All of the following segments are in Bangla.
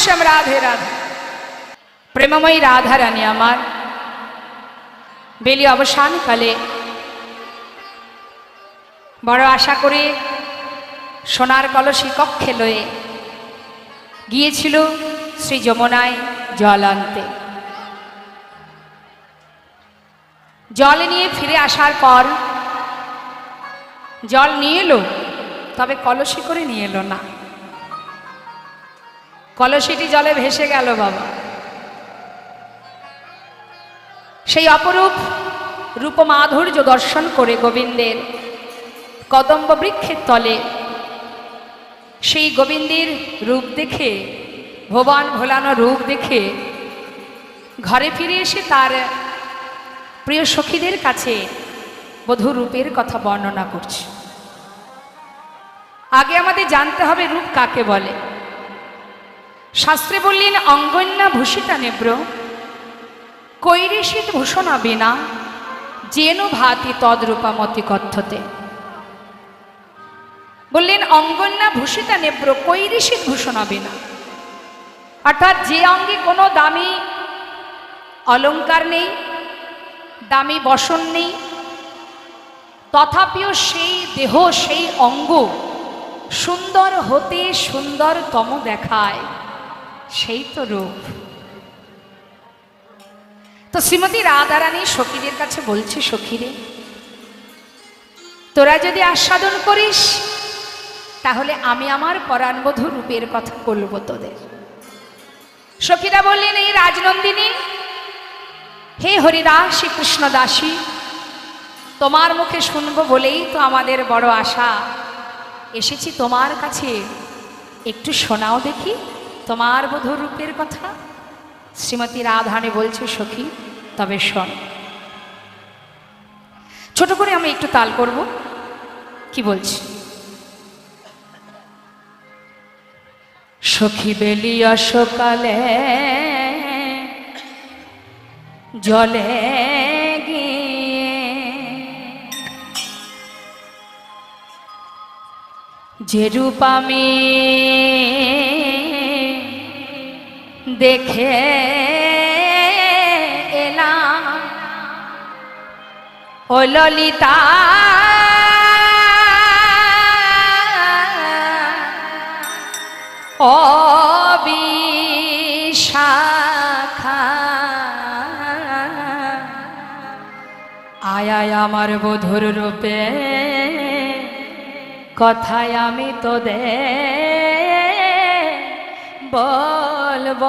শ্যাম রাধে রাধে। প্রেমময়ী রাধা রানী আমার বেলি অবসানকালে বড় আশা করে সোনার কলসি কক্ষে লয়ে গিয়েছিল শ্রী যমুনায় জল আনতে। জল নিয়ে ফিরে আসার পর জল নিয়ে এলো, তবে কলসি করে নিয়ে এলো না। কলসিটি জলে ভেসে গেল বাবা। সেই অপরূপ রূপমাধুর্য দর্শন করে গোবিন্দের কদম্ব বৃক্ষের তলে সেই গোবিন্দের রূপ দেখে, ভুবন ভোলানো রূপ দেখে ঘরে ফিরে এসে তার প্রিয় সখীদের কাছে বধূ রূপের কথা বর্ণনা করছে। আগে আমাদের জানতে হবে রূপ কাকে বলে। শাস্ত্রে বললেন অঙ্গন্যা ভূষিতা নেব্র কৈরিষিত ভূষণা বিনা যেন ভাতি তদ্রূপামতি কথ্যতে। বললেন অঙ্গন্যা ভূষিতা নেব্র কৈরিষিত ভূষণা বিনা, অর্থাৎ যে অঙ্গে কোনো দামি অলঙ্কার নেই, দামি বসন নেই, তথাপিও সেই দেহ সেই অঙ্গ সুন্দর হতে সুন্দরতম দেখায়, সেই তো রূপ। তো শ্রীমতী রাধারানী সখীদের কাছে বলছে, সখীরে তোরা যদি আস্বাদন করিস তাহলে আমি আমার পরাণবধূ রূপের কথা বলবো তোদের। সখীরা বললেন এই রাজনন্দিনী, হে হরিদাস শ্রীকৃষ্ণ দাসী, তোমার মুখে শুনবো বলেই তো আমাদের বড় আশা। এসেছি তোমার কাছে, একটু শোনাও দেখি তোমার বধূ রূপের কথা। শ্রীমতী রাধারানী বলছে, সখী তবে শোন। ছোট করে আমি একটু তাল করব, কি বলছি। সখী বেলিয়া সকালে জলে গিয়ে যে রূপ আমি দেখে এলাম, ও ললিতা অবিশাখা, আয় আয় আমার বধূর রূপে কথায় আমি তোদের বলব।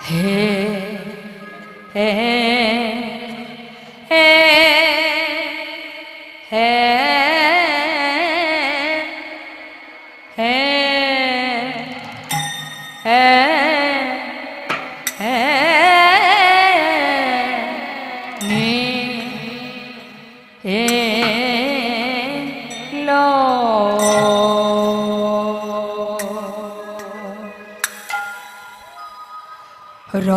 হে হে হে হে হে হে হে নি হে লো র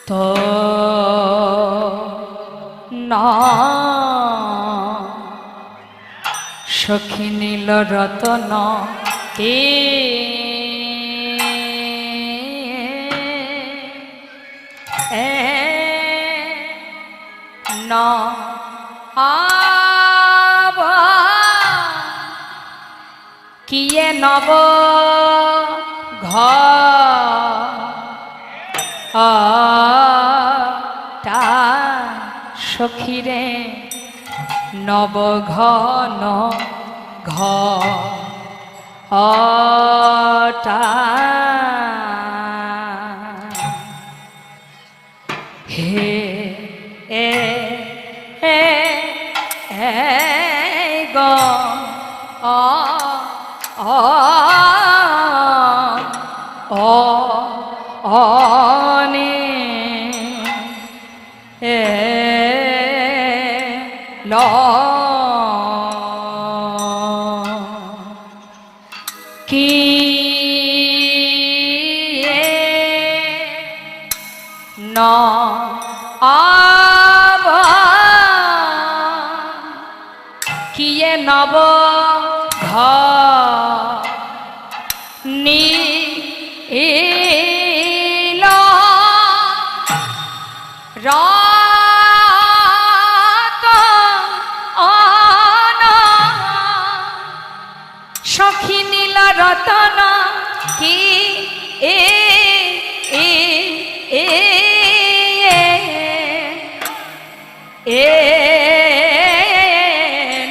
তো না সখী নীল রতন কে ন আব কিয়ে নব ঘ টা সখীরে নব ঘন ঘ টা হে এ এ এ গ অ নে এ ল কি ন আ নব ঘ নি এল রাত অনা সখী নীল রতন কি এ এ এ এ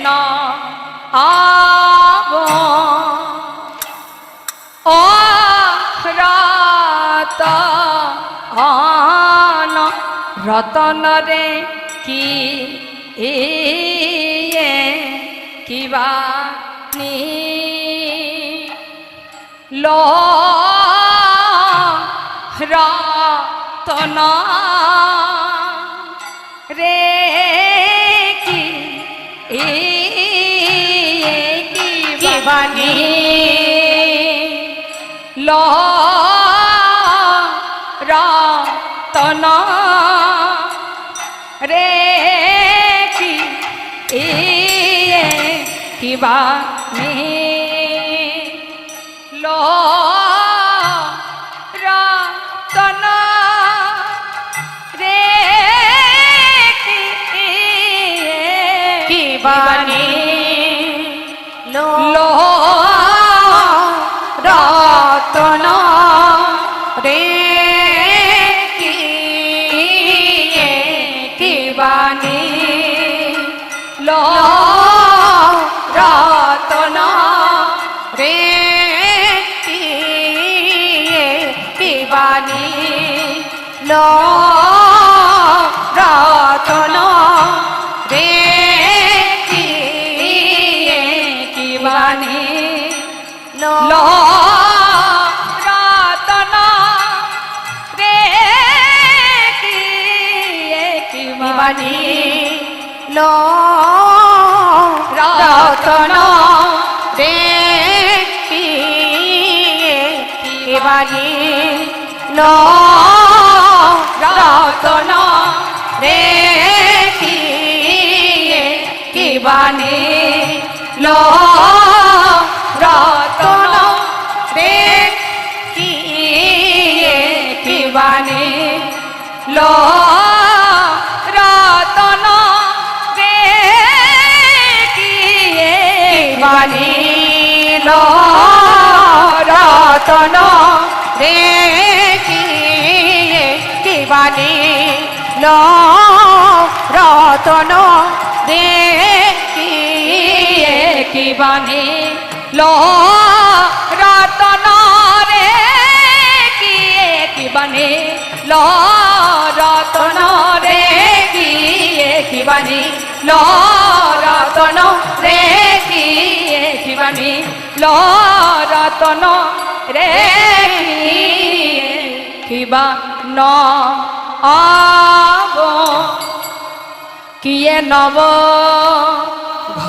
না আব ও রাত আন রতন রে কি এ কিবা নি লো রতন রে কি কিবানি লো রতন রে কি কিবানি লো রতন রে কিবানি লো রতন রে কিবানি লো রতন রে কিবানি লো রতন রে কিবানি লো লো রতন রে কিবানি লো রতন রে কিবানি লো রতন রে কিবানি লো রতন রে কিবানি লো রতন রে কিবানি লো রতন রে কিবানি লো রতন রে কিবানি লো রতন রে কিবানি লো রতন রে কিবানি লো রতন রে কিবানি লো রতন রে কিবা ন আব কিয়ে নব ঘ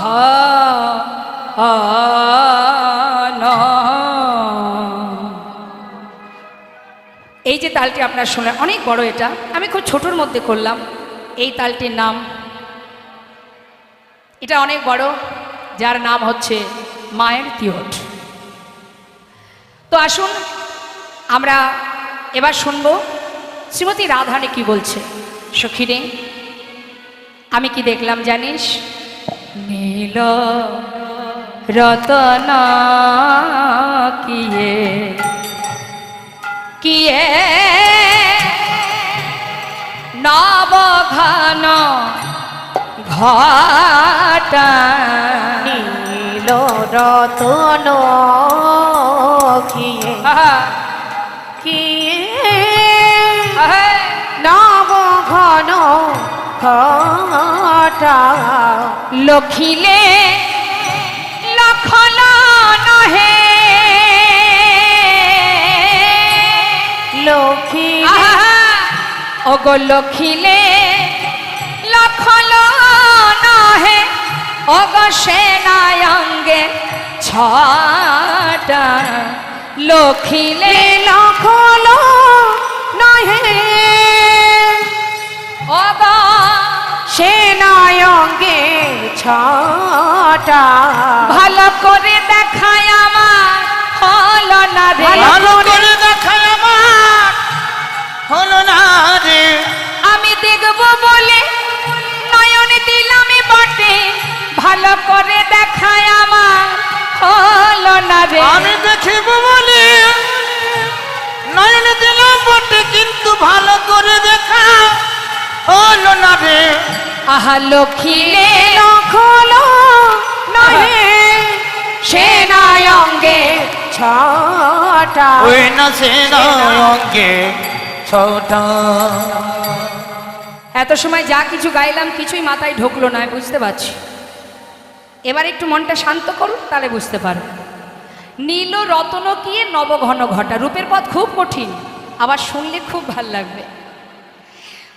ন এই যে তালটি আপনারা শুনলেন অনেক বড়, এটা আমি খুব ছোটোর মধ্যে করলাম। এই তালটির নাম, এটা অনেক বড়, যার নাম হচ্ছে মায়ের তিহট। তো আসুন আমরা এবার শুনব শ্রীমতী রাধারানী কি বলছে। সখীরে, আমি কি দেখলাম জানিস? নীল রতন কিয়ে কিয়ে নবঘন ঘটা নীল রতন কিয়ে নব ঘন ঘটা লখিলে লখল নহে লক্ষ্মী ওগো লখিলে লখল নহে ওগো সেনায়ঙ্গে ছটা লখিলে লখল নহে ওগো সে নয়ঙ্গে ছটা ভালো করে দেখায় আমার হলো না রে, ভালো করে দেখায় আমার হলো না রে, আমি দেখব বলে নয়ন দিলাম বটে, ভালো করে দেখায় আমার হলো না রে, আমি দেখিব বলে নয়ন দিলাম বটে, কিন্তু ভালো করে দেখা হলো না রে। আহা লক্ষ্মীলে খোলো নহে সে নয়ঙ্গে ছটা ওই না সে অঙ্গে ছোটা। এত সময় যা কিছু গাইলাম কিছুই মাথায় ঢুকলো না, বুঝতে পারছি। এবার একটু মনটা শান্ত করুন, তাহলে বুঝতে পারবেন। নীল রতন কিয়ে নবঘন ঘটা, রূপের পথ খুব কঠিন, আবার শুনলে খুব ভাল লাগবে।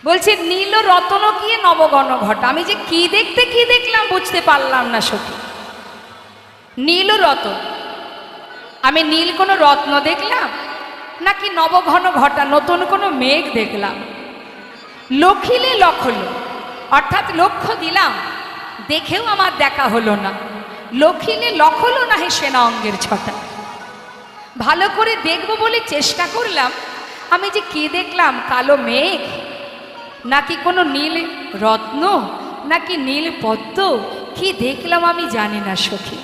বলছে নীল রতন কিয়ে নবঘন ঘটা, আমি যে কি দেখতে কি দেখলাম বুঝতে পারলাম না সখী। নীল রতন, আমি নীল কোনো রত্ন দেখলাম নাকি নবঘন ঘটা নতুন কোনো মেঘ দেখলাম? লক্ষিলে লক্ষলো, অর্থাৎ লক্ষ্য দিলাম দেখেও আমার দেখা হলো না। লক্ষিলে লক্ষলো না হে সেনা অঙ্গের ছটা, ভালো করে দেখব বলে চেষ্টা করলাম, আমি যে কি দেখলাম কালো মেঘ নাকি কোনো নীল রত্ন নাকি নীল পদ্ম, কি দেখলাম আমি জানি না সখী।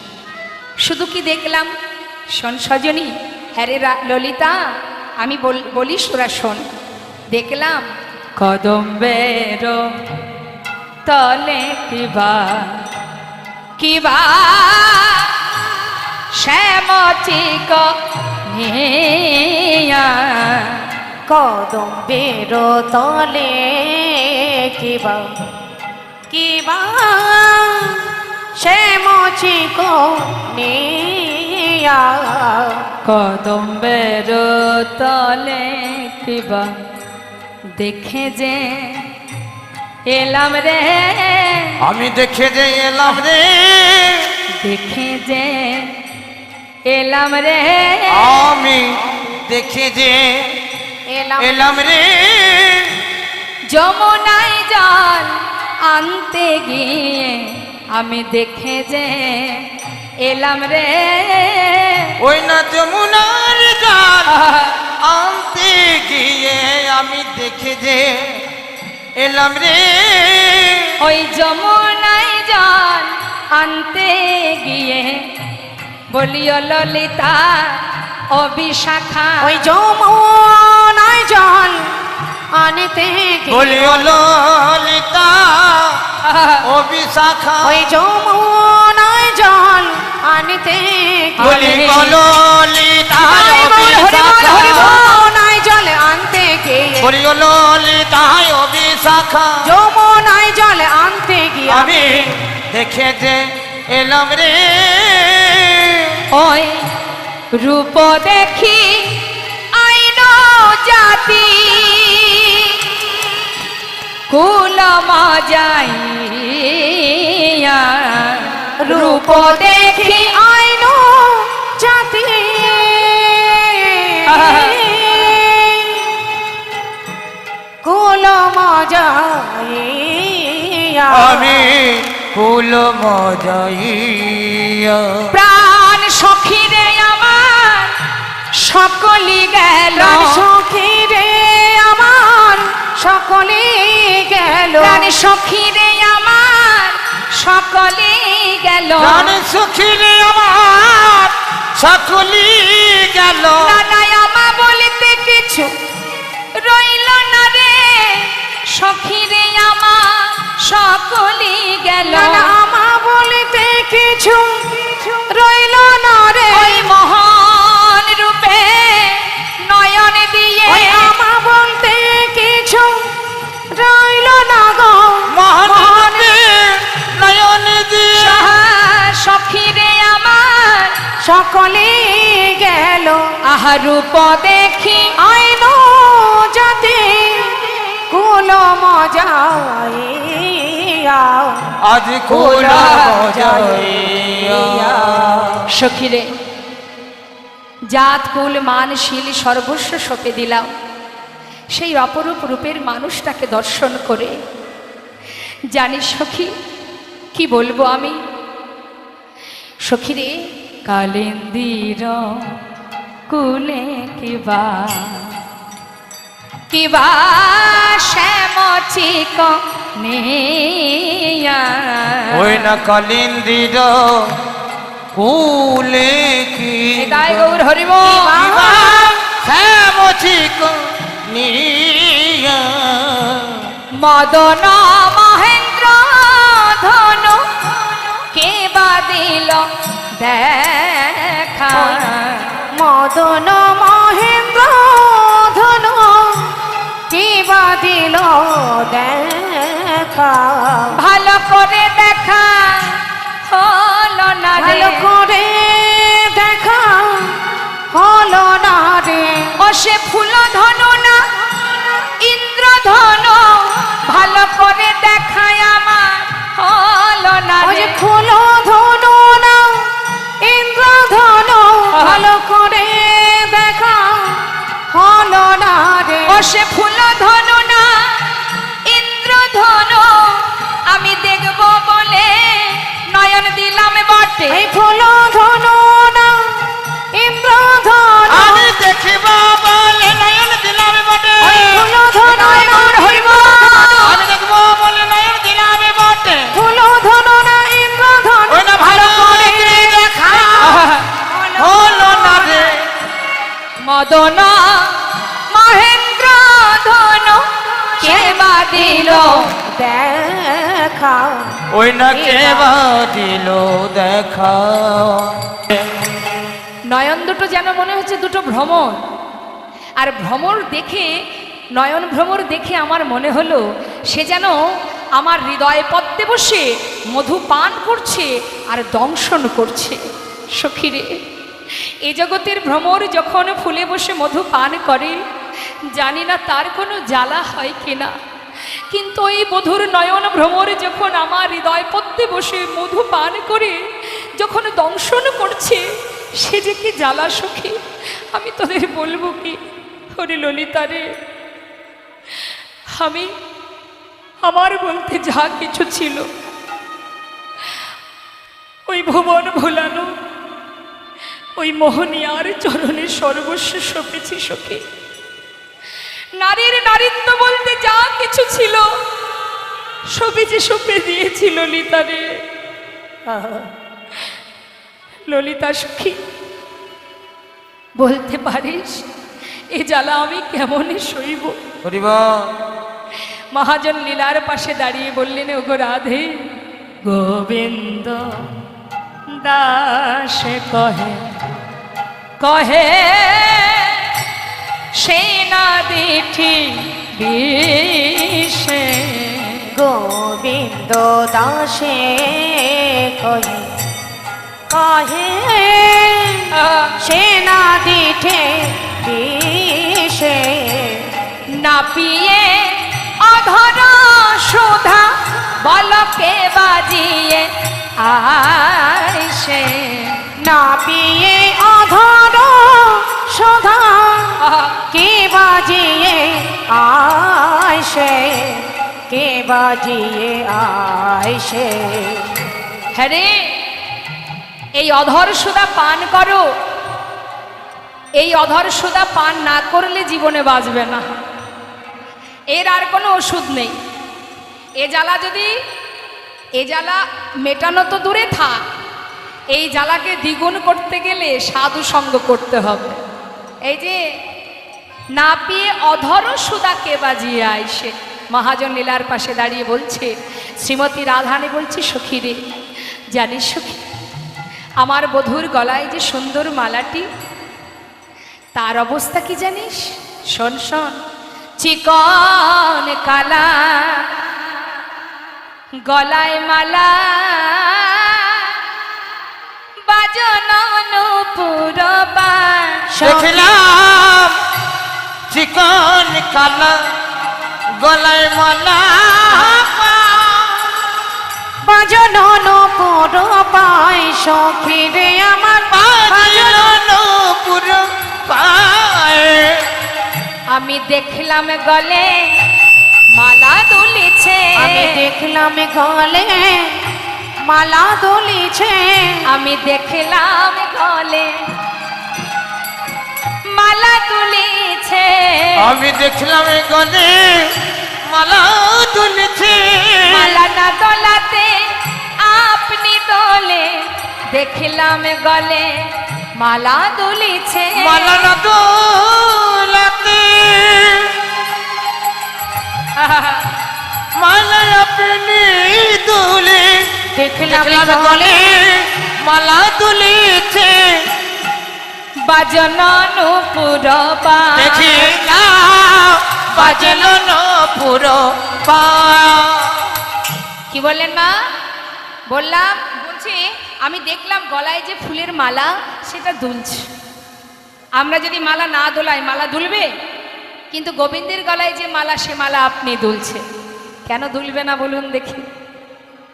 শুধু কি দেখলাম, শোন সজনী, হ্যাঁ রে ললিতা, আমি বলি সুরা শোন। দেখলাম কদম্বের তলে কিবা কিবা শ্যামচিক নিয়া, কদম্বের তলে কিবা কিবা সে মচিক নিয়া, কদম্বের তলে কিবা দেখে যে এলাম রে, আমি দেখে যে এলাম রে, দেখে যে এলাম রে, আমি দেখে যে এলাম এলাম রে, যমুনায় জল আনতে গিয়ে আমি দেখে যে এলাম রে, ওই না যমুনার জল আনতে গিয়ে আমি দেখে যে এলাম রে, ওই যমুনায় জল আনতে গিয়ে বলিও ললিতা ও বিশাখা, ওই যমুনায় জল আনতে বলিও ললিতা ও বিশাখা, ওই যমুনায় জল আনতে বলি ললিতা ও বিশাখা, যমুনায় জল আনতে গিয়ে বলিও ললিতা ও বিশাখা, যমুনায় জল আনতে গিয়ে আমি দেখে যে এলাম রে, ওই রূপ দেখি আইন জাতি কুল মজাইয়া, রূপ দেখি আইন জাতি কুল মজাইয়া, আমি ফুল মজাইয়া, প্রাণ সখী রে আমার সকলি গেল, সখী রে আমার সকলে গেল, প্রাণ সখী রে আমার সকলে গেল, প্রাণ সুখী রে আমার সকলি গেল, নানায় আমা বলিতে কিছু রইল না রে, সখী রে আমার সকলি গেল, আমা বলিতে কিছু রইল না রে, ওই মহান রূপে নয়ন দিয়ে আমা বলতে কিছু রইল না গো, মহানবী নয়ন দিয়ে সখী রে আমার সকলে গেল, আহা রূপ দেখি আইন জাতি কুল মজাইয়া, আজ কুল মজাইয়া, সখী রে জাত কুল মানশীল সর্বস্ব সঁপে দিলাম সেই অপরূপ রূপের মানুষটাকে দর্শন করে জানিস সখী কি বলবো আমি, সখী রে কালিন্দির কুলে কিবা শ্যামচিক নেয়া ওই না কালিন্দির কুলে কি তাই গৌর হরিব শ্যামচিক নিয়া মদন মহেন্দ্র ধনু কে বা দিল দেখা মদন মহেন্দ্র ধনু কিবা দিল দেখা ভালো করে দেখা হলো না রে, ভালো করে দেখা হলো না রে, ও সে ফুল ধনু না ইন্দ্র ধনু ভালো করে দেখায় আমার হলো না ওই রে, যে ফুল ধনু না ইন্দ্র ধনু ভালো করে দেখা হলো না রে, ও সে ফুল ধনু না ইন্দ্র ধনু আমি দেখব বলে নয়ন দিলাম বটে, এই ফুল ধনু না ইন্দ্র ধনু আমি দেখিব বলে নয়ন দিলাম বটে ওই ফুল ধনু না হরিব আমি দেখব বলে নয়ন দিলাম বটে ফুল ধনু না ইন্দ্র ধনু ওই না ভালো করে দেখা হলো না রে মদন মহেন্দ্র ধনু কে বা দিল দেখা ওই না কে বা দিল দেখা নয়ন দুটো যেন মনে হচ্ছে দুটো ভ্রমর, আর ভ্রমর দেখে নয়ন ভ্রমর দেখে আমার মনে হলো সে যেন আমার হৃদয় পদ্মে বসে মধু পান করছে আর দংশন করছে। সখীরে এ জগতের ভ্রমর যখন ফুলে বসে মধু পান করে জানি না তার কোনো জ্বালা হয় কিনা, কিন্তু এই মধুর নয়ন ভ্রমর যখন আমার হৃদয় পদ্মে বসে মধু পান করে যখন দংশন করছে সে যে কি জ্বালা সখী, আমি তোদের বলবো কি। হরে ললিতা রে, আমি আমার বলতে যা কিছু ছিল ওই ভুবন ভোলানো ওই মোহনিয়ার চরণে সর্বস্ব সঁপেছি সখী। নারীর নারীত্ব বলতে যা কিছু ছিল সবই যে সঁপে দিয়েছি ললিতা রে। ললিতা সখী বলতে পারিস এ জ্বালা আমি কেমনে সইব? হরিব মহাজন লীলার পাশে দাঁড়িয়ে বললেন, ওগো রাধে গোবিন্দ দাস কহে কহে সেনা দিঠি বিষে গোবিন্দ দাসে কহে কহে সেনা দিঠে বিষে না পিয়ে অধর সুধা বলকে বাজিয়ে আইসে না পিয়ে অধর সধা কে বাজিয়ে আইসে কে বাজিয়ে আইসে। হ্যাঁ রে, এই অধর সুধা পান করো, এই অধর সুধা পান না করলে জীবনে বাঁচবে না, এর আর কোনো ওষুধ নেই। এ জ্বালা মেটানো তো দূরে থাক, এই জ্বালাকে দ্বিগুণ করতে গেলে সাধু সঙ্গ করতে হবে। এই যে না পেয়ে অধর সুদাকে বাজিয়ে আইসে, মহাজন লীলার পাশে দাঁড়িয়ে বলছে, শ্রীমতী রাধারানী বলছে, সখী রে জানিস সখী আমার বধূর গলায় যে সুন্দর মালাটি তার অবস্থা কি জানিস? শোন শোন, চিকন কালা গলায় মালা বাজন পুরবা দেখলাম চিকন কালা গলায় মালা বাজনন পর পাই সখী রে আমার বাজলো পুরো পায়ে আমি দেখলাম গলে মালা দুলিছে, আমি দেখলাম গলে মালা দুলিছে, আমি দেখলাম গলে মালা দুলিছে, আমি দেখলাম গলে মালা দুলিছে, মালা না দোলাতে আপনি দোলে, দেখলাম গলে মালা দুলিছে, মালা না দোলাতে মালা আপনি দুলে, দেখলাম দেখলাম গলে মালা দুলিছে, বাজনা নূপুর পা, দেখিলাম বাজলো নূপুর পা। কি বললেন মা? বললাম, বলছি আমি দেখলাম গলায় যে ফুলের মালা সেটা দুলছে। আমরা যদি মালা না দোলাই মালা দুলবে? কিন্তু গোবিন্দের গলায় যে মালা সে মালা আপনি দুলছে। কেন দুলবে না বলুন দেখি?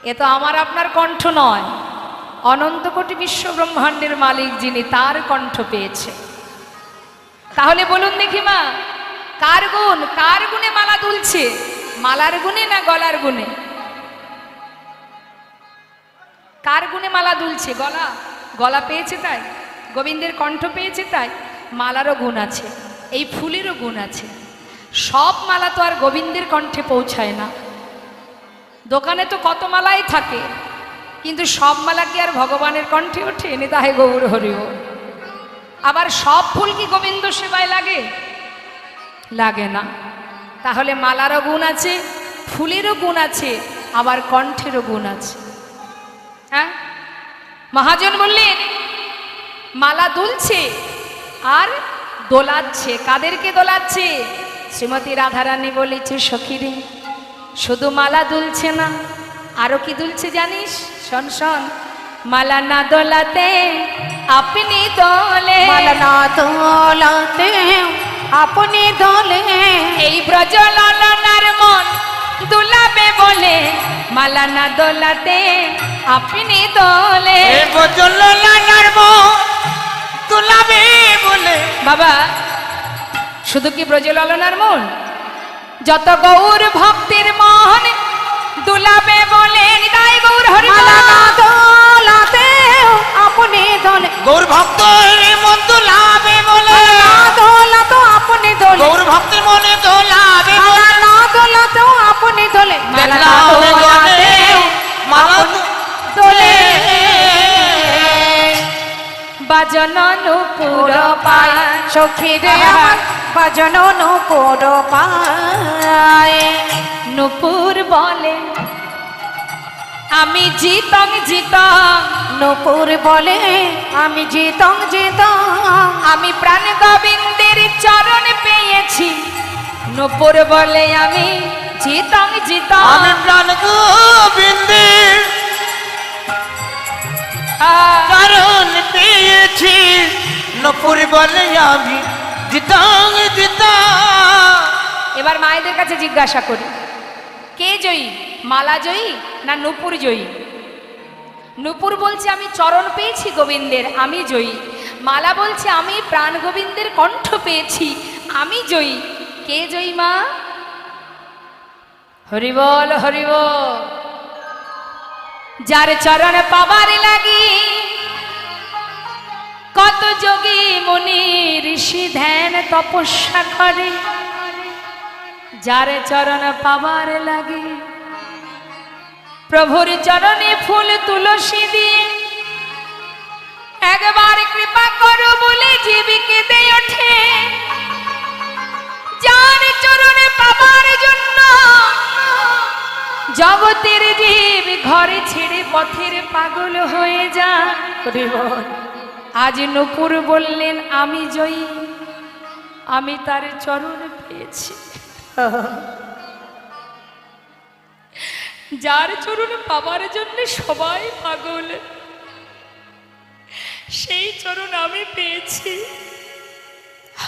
এ তো আমার আপনার কণ্ঠ নয়, অনন্ত কোটি বিশ্ব ব্রহ্মাণ্ডের মালিক যিনি, তার কণ্ঠ পেয়েছে। তাহলে বলুন দেখি মা, কার গুণ, কার গুণে মালা দুলছে? মালার গুণে না গলার গুণে? কার গুণে মালা দুলছে? গলা, গলা পেয়েছে তাই, গোবিন্দের কণ্ঠ পেয়েছে তাই। মালারও গুণ আছে, এই ফুলেরও গুণ আছে। সব মালা তো আর গোবিন্দের কণ্ঠে পৌঁছায় না। দোকানে তো কত মালাই থাকে, কিন্তু সব মালা কি আর ভগবানের কণ্ঠে ওঠে? নিতাই গৌর হরিও। আবার সব ফুল কি গোবিন্দ সেবায় লাগে? লাগে না। তাহলে মালারও গুণ আছে, ফুলেরও গুণ আছে, আবার কণ্ঠেরও গুণ আছে। হ্যাঁ, মহাজন বললেন মালা দুলছে আর দোলাচ্ছে। কাদেরকে দোলাচ্ছে? শ্রীমতী রাধারানী বলেছে, সখীরে শুধু মালা দুলছে না, আরো কি দুলছে জানিস? শোন শোন, মালা না দোলাতে আপনি দোলে, মালা না দোলাতে আপনি দোলে, এই ব্রজ ললনার মন দুলাবে বলে, মালা না দোলাতে আপনি দোলে। এই বজল লাগার মন দুলাবে বলে। বাবা, শুধু কি ব্রজ ললনার মন? যত গৌর ভক্তের মন দুলাবে বলে। নিতাই গৌর হরি। মালা না দোলাতে আপনি দোলে, গৌর ভক্ত মন দুলাবে বলে, মালা না দোলাতে আপনি দোলে, গৌর ভক্তের মনে দুলাবে মালা বলে। না দোলাতে আপনি দোলে, মালা না দেখলাম দোলাতে গলে মালা দোলে, বাজন নূপুর পায়। সখী রে আমার বাজন নূপুর পায়। নূপুর বলে আমি জিতং জিতং, নূপুর বলে আমি জিতং জিতং, আমি প্রাণ গোবিন্দের চরণ পেয়েছি। নূপুর বলে আমি জিতং জিতং, আমি প্রাণ গোবিন্দের কারণ পেয়েছি। নপুর বলে আমি জিতাং জিতাং। এবার মায়েদের কাছে জিজ্ঞাসা করি, কে জয়ী? মালা জয়ী না নূপুর জয়ী? নূপুর বলছে আমি চরণ পেয়েছি গোবিন্দের, আমি জয়ী। মালা বলছে আমি প্রাণ গোবিন্দের কণ্ঠ পেয়েছি, আমি জয়ী। কে জয়ী মা? হরিবল হরিবল। যার চরণ পাবার লাগি কত যোগী মুনি ঋষি ধ্যান তপস্যা করে, যার চরণ পাবার লাগে প্রভুর চরণে ফুল তুলসী দিয়ে একবার কৃপা করো বলে জীবিকে দিয়ে ওঠে। যার চরণে পাবার জন্য জগতের জীব ঘরে ছেড়ে পথের পাগল হয়ে যায়। আজ নূপুর বললেন আমি জয়ী, আমি তার চরণ পেয়েছি। যার চরণ পাবার জন্য সবাই পাগল, সেই চরণ আমি পেয়েছি,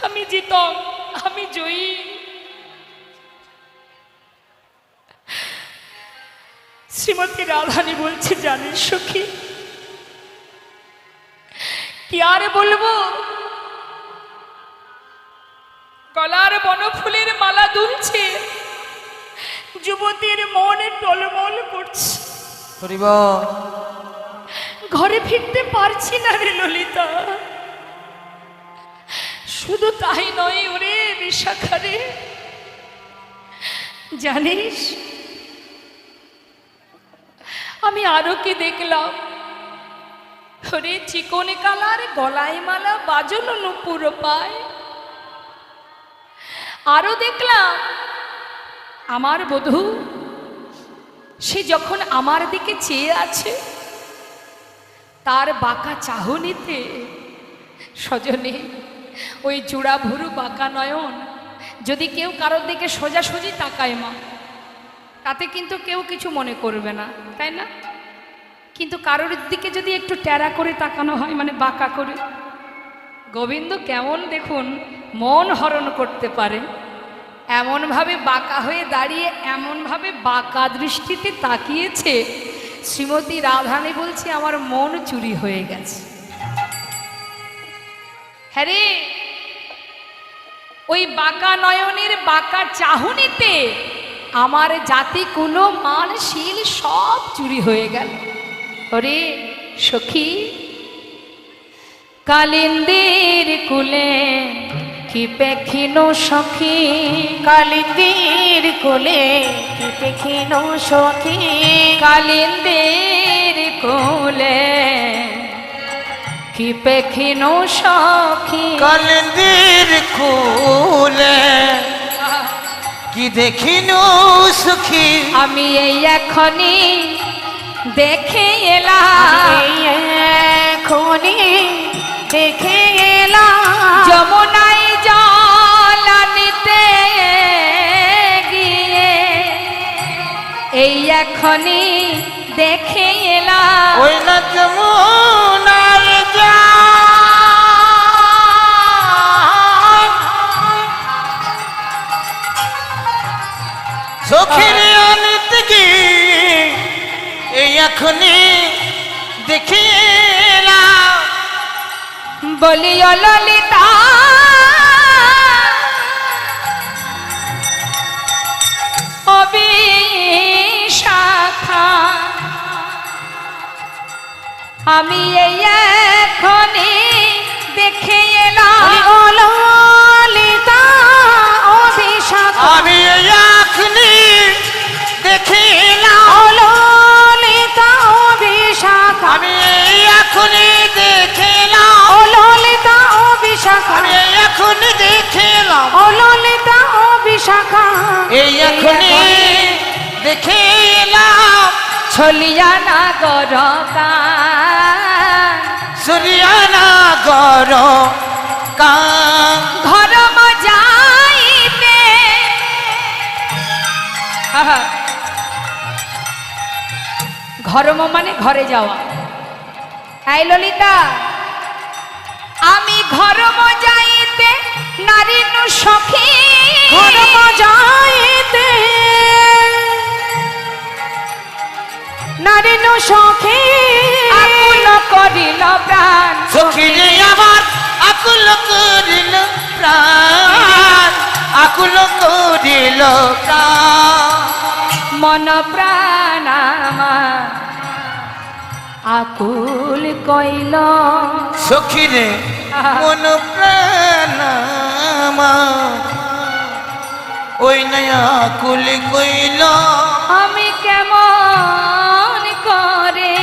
আমি জিতং, আমি জয়ী। শ্রীমতী রাধানী বলছে, জানিস সখী, কি আর বলবো, গলার বনফুলের মালা দুলছে, যুবতীর মনে টলমল করছে। হরিব ঘরে ফিরতে পারছি না রে ললিতা। শুধু তাই নয় ওরে বিশাখা রে, জানিস আমি আরো কি দেখলাম? ওরে চিকনে কালার গলায় মালা বাজলো নুপুর পায়। আরো দেখলাম আমার বধূ সে যখন আমার দিকে চেয়ে আছে, তার বাঁকা চাহনিতে সজনে ওই জোড়া ভুরু বাঁকা নয়ন, যদি কেউ কারোর দিকে সোজাসুজি তাকায় মা, তাতে কিন্তু কেউ কিছু মনে করবে না, তাই না? কিন্তু কারোর দিকে যদি একটু ট্যারা করে তাকানো হয়, মানে বাঁকা করে, গোবিন্দ কেমন দেখুন মন হরণ করতে পারে। এমনভাবে বাঁকা হয়ে দাঁড়িয়ে এমনভাবে বাঁকা দৃষ্টিতে তাকিয়েছে, শ্রীমতী রাধারানী বলছে আমার মন চুরি হয়ে গেছে। হ্যাঁ রে, ওই বাঁকা নয়নের বাঁকা চাহনিতে আমার জাতি কুলো মান শীল সব চুরি হয়ে গেল। ওরে সখী, কালিন্দির কুলে কি পেখিনো সখী, কালিন্দির কোলে কি পেখিনো সখী, কালিন্দির কুলে কি পেখিনো সখী, কালিন্দির কুলে কি দেখিনু সুখী, আমি এই এখনই দেখে এলাম, এই এখনই দেখে এলাম, যমুনায় জল আনিতে গিয়ে এই এখনই দেখে এলাম। ওই না যমুনার জল সখীর আনিতে গিয়ে এই এখনই দেখিলাম। বলিও ললিতা ও বিশাখা, আমি এই এখনই দেখে এলাম, ও ললিতা ও বিশাখা, আমি এখনি দেখিলাম, ও ললিতা ও বিশাখা, আমি এখনি দেখিলাম, ও ললিতা ও বিশাখা, আমি এখনি দেখিলাম, ও ললিতা ও বিশাখা, এই এখনি দেখিলাম। ছলিয়া না গরকা সূর্যানা গর কাম ধর্ম যাইতে, ঘরম মানে ঘরে যাওয়া। এই ললিতা, আমি ঘরম যাইতে নারী নু সখী, ধর্ম যাইতে নারী নু সখী, আকুল করিল প্রাণ, সখীরে আমার আকুল করিল প্রাণ, আকুল করিল প্রাণ, মন প্রাণ আমার আকুল কইল, সখীরে মন প্রাণ আমার ওই নয়া আকুল কইল। আমি কেমন করে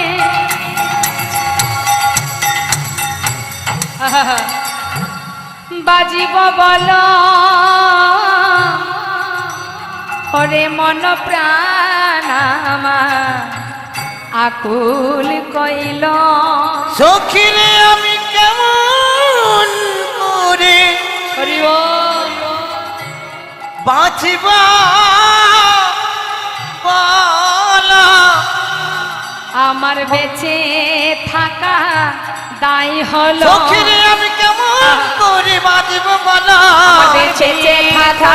বাজিব বল, ওরে মন প্রাণ আমার আকুল কইল, সখীরে আমি কেমন করে হরি বল। বাঁচিবা বলা, আমার বেঁচে থাকা দায় হলো, সখীরে আমি কেমন করে বাঁচিব বলা, বেঁচে থাকা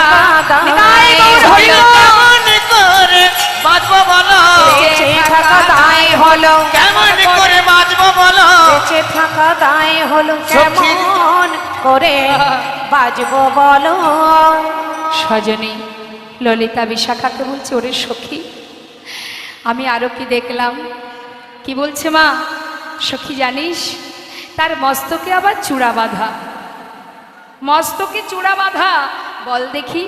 দায় দায় হলো, কেমন করে বাঁচব বলা, বেঁচে থাকা দায় হলো, কেমন করে বাঁচব বলা, বেঁচে থাকা দায় হলো, সখী। কেমন করে বাজবো বলো। সজনী ললিতা বিশাখাকে বলছে, ওরে সখী আমি আরো কি দেখলাম, কি বলছে মা, সখী জানিস তার মস্তকে আবার চূড়া বাঁধা, মস্তকে চূড়া বাঁধা। বল দেখি,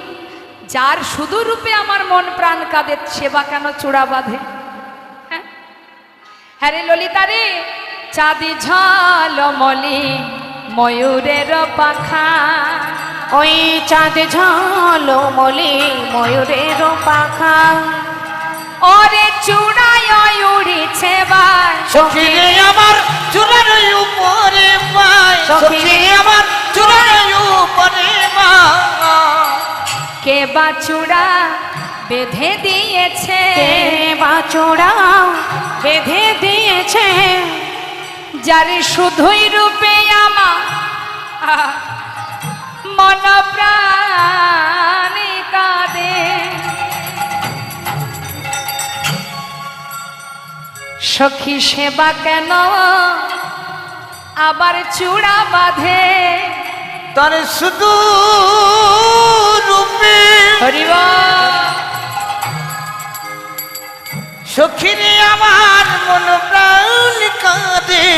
যার শুধু রূপে আমার মন প্রাণ কাঁদে সেবা কেন চূড়া বাঁধে? হ্যাঁ হ্যাঁ রে ললিতা রে, চাঁদি ঝলমলে ময়ূরের পাখা, ওই চাঁদ ঝলমলে ময়ূরের পাখা, ওরে চূড়ায় উড়েছে বার, সখী রে আমার চূড়ার উপরে পায়, সখী রে আমার চূড়ার উপরে পায়। কে বা চূড়া বেঁধে দিয়েছে, কে বা চূড়া বেঁধে দিয়েছে, যার শুধুই রূপে আমার মন প্রাণে কাঁদে। সখী সেবা কেন আবার চূড়া বাঁধে? তার শুধু রূপে হরিব সখী রে আমার মন প্রাণ কাঁদে,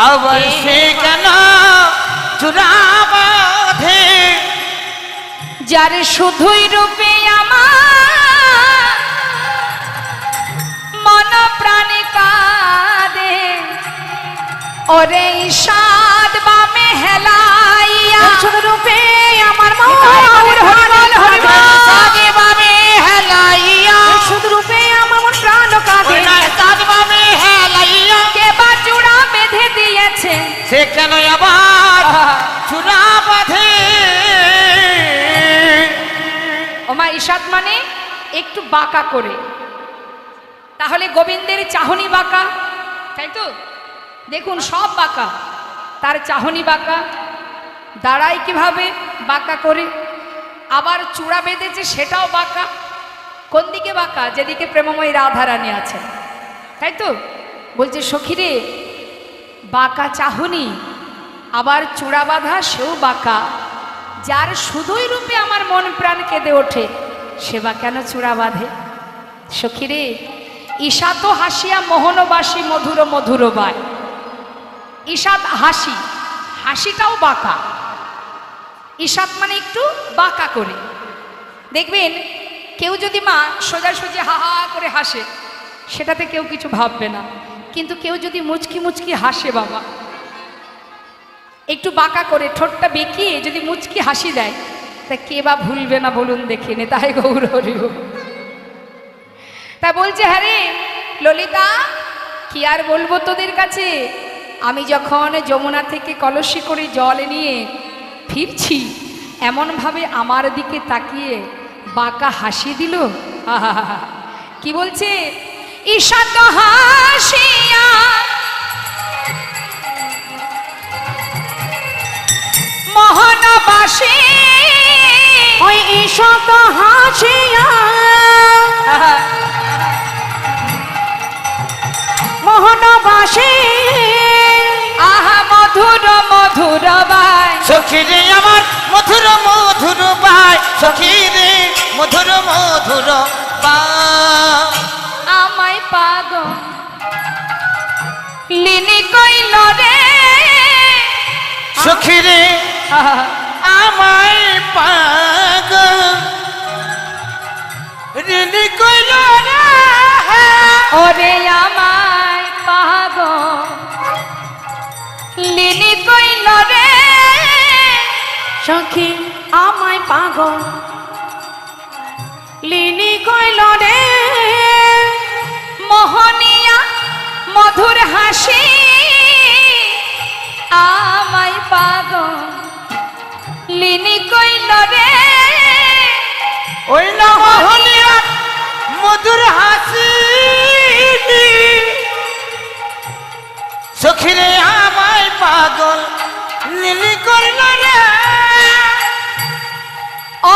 আবার সে কেন চূড়া বাঁধে? যার শুধুই রূপে আমার মন প্রাণে কাঁদে, ওরে ঈষাদ বামে হেলাইয়া শুধু রূপে আমার মন সাদে বামে হেলাইয়া, শুধু রূপে আমার মন প্রাণ কাঁদে, সাদে বামে হেলাইয়া, কে বা চূড়া বেঁধে দিয়েছে, সে কেন আবার চূড়া বাঁধে? ওমা ঈষাদ মানে একটু বাঁকা করে, তাহলে গোবিন্দের চাহনি বাঁকা, তাই তো? দেখুন সব বাঁকা, তার চাহনি বাঁকা, দাঁড়ায় কিভাবে বাঁকা করে, আবার চূড়া বেঁধেছে সেটাও বাঁকা। কোন দিকে বাঁকা? যেদিকে প্রেমময়ী রাধারানী আছেন, তাই তো? বলছে সখী রে, বাঁকা চাহনি আবার চূড়া বাঁধা সেও বাঁকা, যার শুধুই রূপে আমার মন প্রাণ কেঁদে ওঠে সেবা কেন চূড়া বাঁধে? সখী রে, ঈশাত হাসিয়া মোহনবাসী মধুর মধুর বায়, ঈশাত হাসি, হাসিটাও বাঁকা, ঈশাত মানে একটু বাঁকা করে। দেখবেন কেউ যদি মা সোজাসুজি হা হা করে হাসে সেটাতে কেউ কিছু ভাববে না, কিন্তু কেউ যদি মুচকি মুচকি হাসে বাবা, একটু বাঁকা করে ঠোঁটটা বেঁকিয়ে যদি মুচকি হাসি দেয়, তা কে বা ভুলবে না বলুন দেখে নে, তাই গৌর হরিব। তা বলছে হ্যাঁ রে ললিতা, কি আর বলবো তোদের কাছে, আমি যখন যমুনা থেকে কলসি করে জল নিয়ে ফিরছি, এমনভাবে আমার দিকে তাকিয়ে বাঁকা হাসি দিল। আহা, কি বলছে, ঈশাত হাসিয়া মোহনবাসী, ওই ঈশাত হাসিয়া মোহনবাসী, আহা মধুর মধুর বাই, সখী রে আমার মধুর মধুর বাই, সখী রে মধুর মধুর বাই, আমায় পাগল লিনি কইল রে, সখী রে আহা, আমায় পাগল রিনি কইল রে, ওরে আমায় পাগল লিনি কইল রে, সখী আমায় পাগল লিনি কইল রে, মোহনিয়া মধুর হাসি আমায় পাগল লিনি কইল রে, ওই না মোহনিয়া মধুর হাসি, সখী রে আমায় পাগল নীলি কইল রে,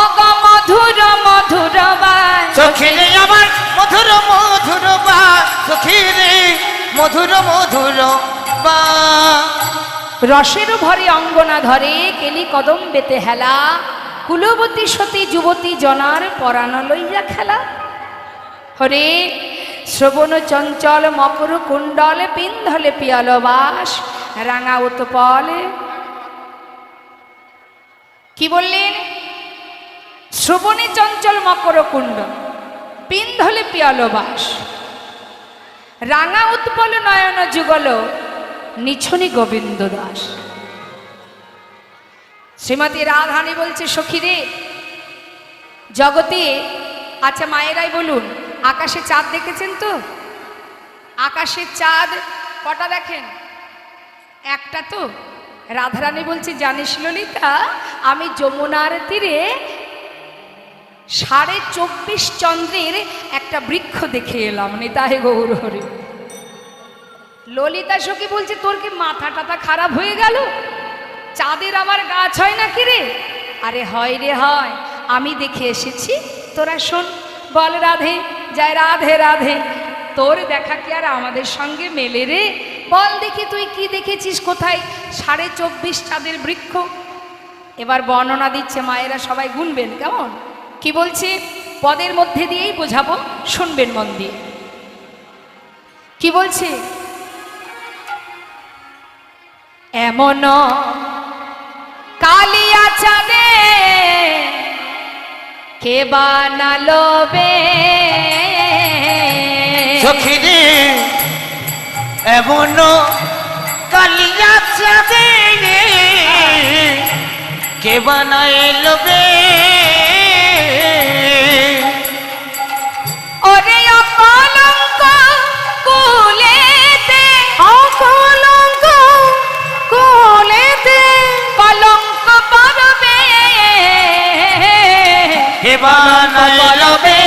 অগ মধুর মধুর বাই, সখী রে আমার মধুর মধুর বা, সখী রে মধুর মধুর বা, রসের ভরে অঙ্গনা ধরে কেলি কদম বেতে হেলা, কুলবতী সতী যুবতী জনার পরাণ লইয়া খেলা। হরে শ্রবণ চঞ্চল মকর কুণ্ডলে পিন্ধলে পিয়াল বাস রাঙা উৎপলে। কি বললেন? শ্রবণে চঞ্চল মকর কুণ্ড পিন্ধলে পিয়াল বাস রাঙা উৎপল নয়ন যুগল নিছনি গোবিন্দ দাস। শ্রীমতী রাধারানী বলছে, সখী রে, জগতে, আচ্ছা মায়েরাই বলুন, আকাশে চাঁদ দেখেছেন তো? আকাশে চাঁদ কটা দেখেন? একটা তো। রাধারানী বলছে, জানিস ললিতা, আমি যমুনার তীরে 24.5 চন্দ্রের একটা বৃক্ষ দেখে এলাম। নিতাই গৌর হরি। ললিতা সখী বলছে, তোর কি মাথা টাথা খারাপ হয়ে গেল? চাঁদের আবার গাছ হয় না কি রে? আরে হয় রে হয়, আমি দেখে এসেছি, তোরা শোন। বল রাধে, জয় রাধে রাধে। তোর দেখা কি আর আমাদের সঙ্গে মেলে রে? বল দেখি তুই কি দেখেছিস, কোথায় 24.5 চাঁদের বৃক্ষ? এবার বর্ণনা দিচ্ছে, মায়েরা সবাই গুনবেন কেমন। কি বলছে? পদের মধ্যে দিয়েই বোঝাবো, শুনবেন মন দিয়ে। কি বলছে? এমন কালিয়া চাঁদে কে বানালো বে? সখী রে, এমন কালিয়া চাঁদে কে বানাইল বে? ওরে অকলঙ্ক কুলেতে, অকলঙ্ক কুলেতে কলঙ্ক পরবে। কে বানাইল বে?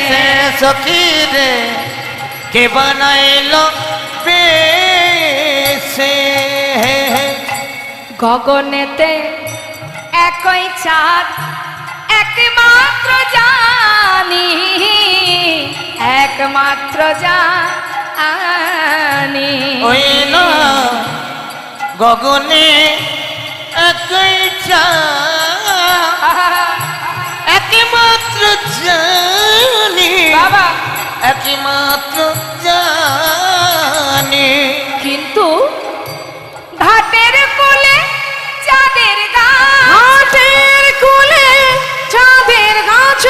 সে সখী রে, কে বানাইল বে? সে গগনেতে একই চাঁদ একমাত্র জানি, একমাত্র জানি। ওই না গগনে একই চাঁদ একমাত্র জানি, বাবা, একমাত্র জানি। কিন্তু ঘাটের কোলে চাঁদের গাছ, ঘাটের কোলে চাঁদের গাছ,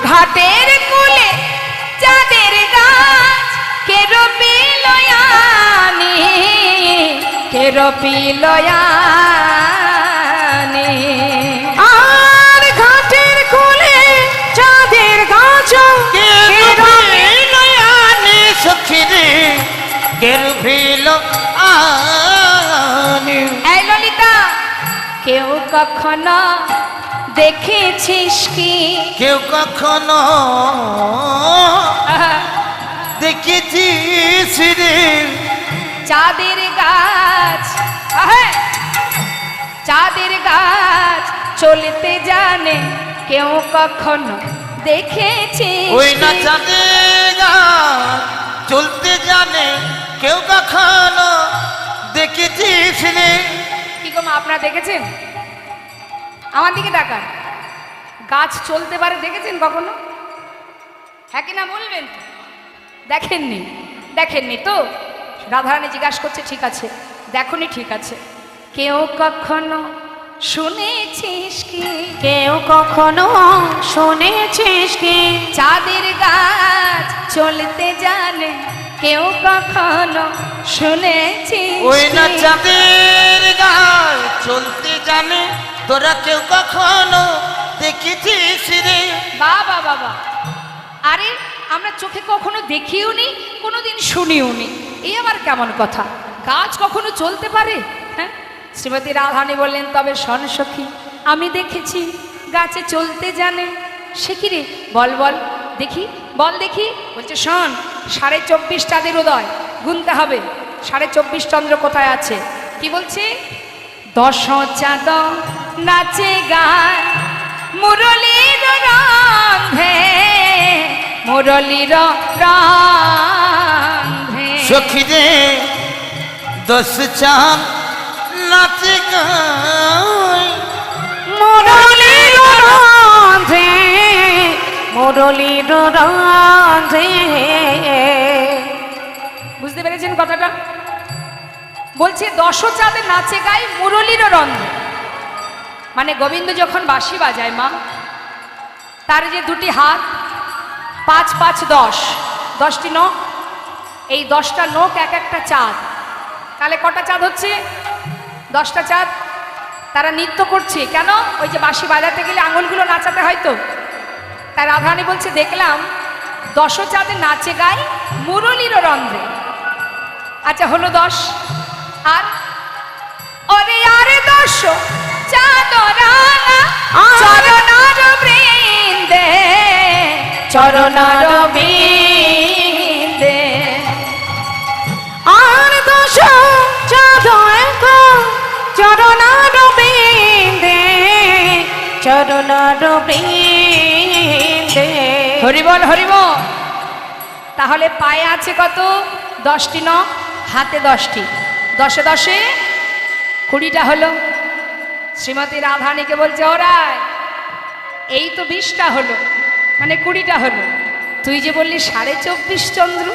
ঘাটের কোলে চাঁদের গাছ কে রপিলয়ানি, কে রপিলয়ানি। আর ঘাটের কোলে চাঁদের গাছ কে রুভিল আনি, সখী রে, কে রুভিল আনি। এই ললিতা, কেউ কখনো দেখেছিস কি? কেউ কখনো দেখেছিস রে? চাঁদের গাছ, চাঁদের গাছ চলতে জানে, কেউ কখনো দেখেছিস? ওই না চাঁদের গাছ চলতে জানে, কেউ কখনো দেখেছিস রে? কি গো মা, আপনারা দেখেছেন? আমার দিকে তাকান। গাছ চলতে পারে দেখেছেন কখনো? হ্যাঁ কি না বলবেন তো? দেখেননি? দেখেননি তো? রাধারানী জিজ্ঞাসা করছে, ঠিক আছে দেখনি, ঠিক আছে। কেউ কখনো শুনেছিস কি? কেউ কখনো শুনেছিস কি? চাঁদের গাছ চলতে জানে, কেউ কখনো শুনেছিস ওই না কি? চাঁদের গাছ চলতে জানে, তোরা কেউ কখনো দেখেছিস রে? বাবা বাবা, আরে আমরা চোখে কখনো দেখিও নি, কোনোদিন শুনিও নি, এই আবার কেমন কথা? গাছ কখনো চলতে পারে? হ্যাঁ। শ্রীমতী রাধারানী বললেন, তবে শোন সখী, আমি দেখেছি গাছে চলতে জানে। সে কি রে? বল বল দেখি, বল দেখি। বলছে শোন, 24.5 চাঁদের উদয় গুনতে হবে। 24.5 চন্দ্র কোথায় আছে? কি বলছে? 10 চাঁদ নাচে গান মুরলীর রন্ধে, মুরলীর রন্ধে। সখী রে, 10 চাঁদ নাচে গায় মুরলির রাধে। বুঝতে পেরেছেন কথাটা? বলছে দশ চাঁদে নাচে গাই মুরলির রন্ধে। মানে গোবিন্দ যখন বাঁশি বাজায় মা, তার যে দুটি হাত, 5 5 10, 10টি নখ, এই 10টা নখ এক একটা চাঁদ। তাহলে কটা চাঁদ হচ্ছে? 10টা চাঁদ। তারা নৃত্য করছে কেন? ওই যে বাঁশি বাজাতে গেলে আঙুলগুলো নাচাতে হয় তো। তাই রাধারানী বলছে দেখলাম 10 চাঁদে নাচে গাই মুরলির রন্ধ্রে। আচ্ছা হলো 10, আর ওরে আরে 10 চাঁদ রাঙা চরণার বৃন্দে, চরণার বৃন্দে। আর দশ চাঁদ এক চরণার বৃন্দে, চরণার বৃন্দে। হরি বল হরি বল। তাহলে পায়ে আছে কত? 10টি নখ, হাতে 10টি, 10 10 20টা হলো। শ্রীমতী রাধারানীকে বলছে ওরাই এই তো 20টা হলো, মানে 20টা হলো। তুই যে বললি 24.5 চন্দ্র,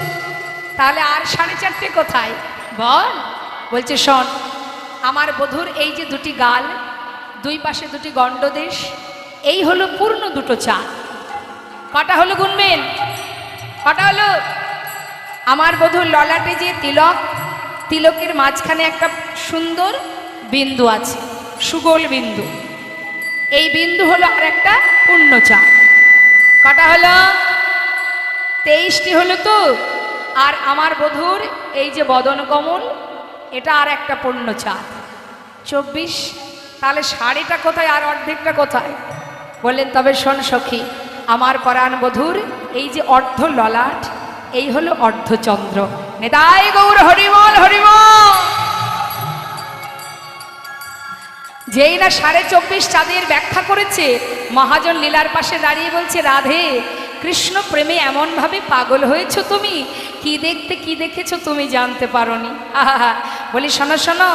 তাহলে আর 4.5 কোথায় বল? বলছে শোন, আমার বধূর এই যে দুটি গাল, দুই পাশে দুটি গণ্ডদেশ, এই হলো পূর্ণ দুটো চাঁদ। কটা হলো গুনবেন? কটা হলো? আমার বধূর ললাটে যে তিলক, তিলকের মাঝখানে একটা সুন্দর বিন্দু আছে, সুগোল বিন্দু। এই বিন্দু হলো আর একটা পূর্ণ চাঁদ। কটা হলো? 23টি হলো তো। আর আমার বধূর এই যে বদন কমল, এটা আর একটা পূর্ণ চাঁদ, 24। তাহলে 1/2টা কোথায় আর অর্ধেকটা কোথায়? বললেন তবে শোন সখী, আমার পরাণ বধূর এই যে অর্ধ ললাট, এই হলো অর্ধচন্দ্র। নেতাই গৌর হরিবল হরিবল। যেই না 24.5 চাঁদের ব্যাখ্যা করেছে, মহাজন লীলার পাশে দাঁড়িয়ে বলছে রাধে, কৃষ্ণ প্রেমে এমনভাবে পাগল হয়েছো তুমি, কি দেখতে কি দেখেছো তুমি জানতে পারোনি। আহা, বলি শোনো শোনো,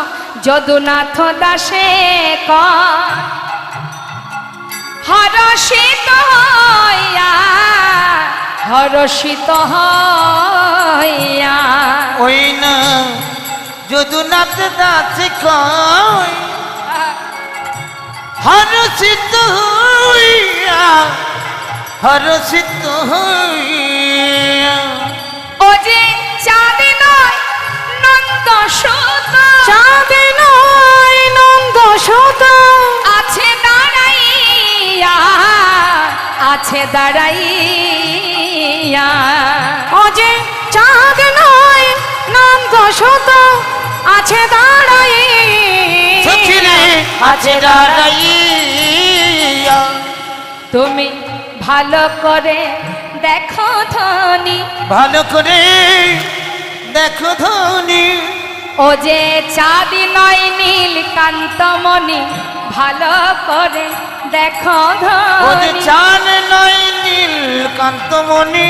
যদুনাথ দাসে হরষিত হইয়া, হরষিত হইয়া। ওই না যদুনাথ দাস কয় হরষিত হইয়া, হরষিত হইয়া। ও যে চাঁদ নয় নন্দ সুত, চাঁদ নয় নন্দ সুত, আছে দাঁড়াইয়া, আছে দাঁড়াইয়া। ও যে চাঁদ নয় নন্দ সুত, আছে দাঁড়াইয়া, সখিরে আছে দাঁড়াইয়া। তুমি ভালো করে দেখো ধনী, ভালো করে দেখো ধনী। ও যে চাঁদ নয় নীলকান্তমণি, ভালো করে দেখো ও যে ধনী। চান নয় নীল কান্তমণি,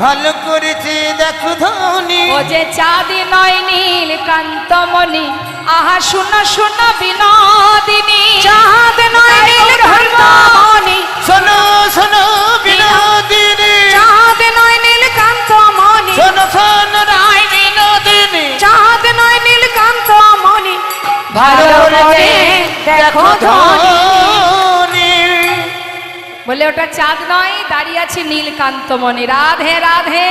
ভালো করেছে দেখো ধনী। ও যে চাঁদ নয় নীলকান্তমণি, আহা শুনো শুনো বিনোদিনী। চাঁদ নয় নীলকান্তমণি, শোনো শোনো বিনোদিনী। চাঁদ নয় নীলকান্তমণি, শোনো শোনো রায় বিনোদিনী। চাঁদ নয় নীলকান্তমণি, ভালো করে দেখো ধনী। বলে ওটা চাঁদ নয়, দাঁড়িয়ে আছে নীলকান্তমণি। রাধে রাধে।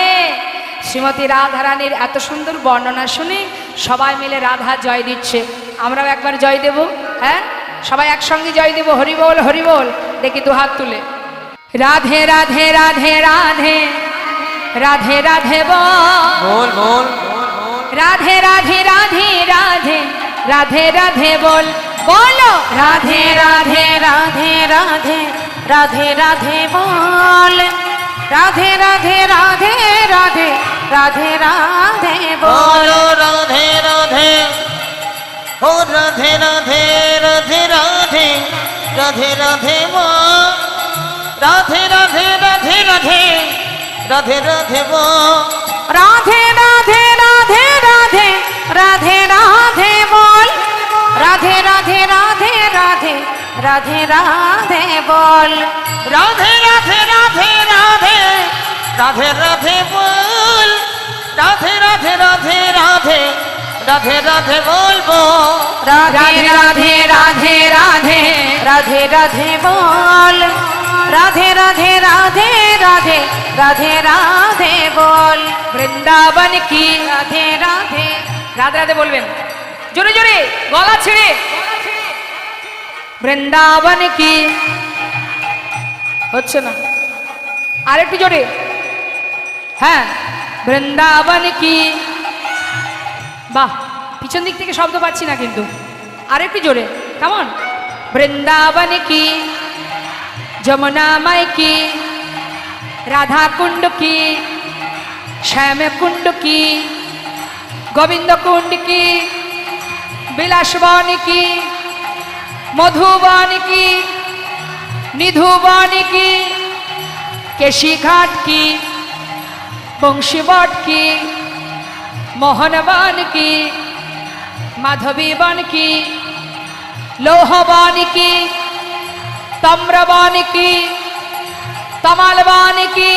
শ্রীমতী রাধারানীর এত সুন্দর বর্ণনা শুনে সবাই মিলে রাধা জয় দিচ্ছে। আমরাও একবার জয় দেব। হ্যাঁ, সবাই একসঙ্গে জয় দেব। হরিবোল হরিবোল। দেখি দু হাত তুলে। রাধে রাধে রাধে রাধে রাধে রাধে বল বল। রাধে রাধে রাধে রাধে রাধে রাধে বল বলো। রাধে রাধে রাধে রাধে রাধে রাধে বল, রাধে রাধে রাধে রাধে রাধে রাধে বল। বলো রাধে রাধে। ও রাধে রাধে রাধে রাধে রাধে রাধে মা। রাধে রাধে রাধে রাধে রাধে রাধে মা। রাধে রাধে রাধে রাধে রাধে রাধে বল, রাধে রাধে রাধে রাধে রাধে রাধে বল। রাধে রাধে রাধে রাধে রাধে রাধে বল, রাধে রাধে রাধে রাধে রাধে রাধে বলবো, রাধে রাধে রাধে রাধে রাধে রাধে বল, রাধে রাধে রাধে রাধে রাধে রাধে বল, বৃন্দাবন কি রাধে রাধে। রাধে রাধে বলবেন জোরে জোরে গলা ছেড়ে। বৃন্দাবন কি হচ্ছে না, আর একটু জোরে। হ্যাঁ, বৃন্দাবন কি। বাহ, পিছন দিক থেকে শব্দ পাচ্ছি না কিন্তু, আর একটু জোরে। কেমন? বৃন্দাবন কি, যমুনা মাই কি, রাধা কুণ্ড কি, শ্যাম কুণ্ড কি, গোবিন্দ কুণ্ড কি, বিলাসবন কি, মধুবন কি, নিধুবন কি, কেশিঘাট কি, বংশীবট কি, মোহনবন কি, মাধবীবন কি, লৌহবন কি, तम्रवान की, तमालवान की,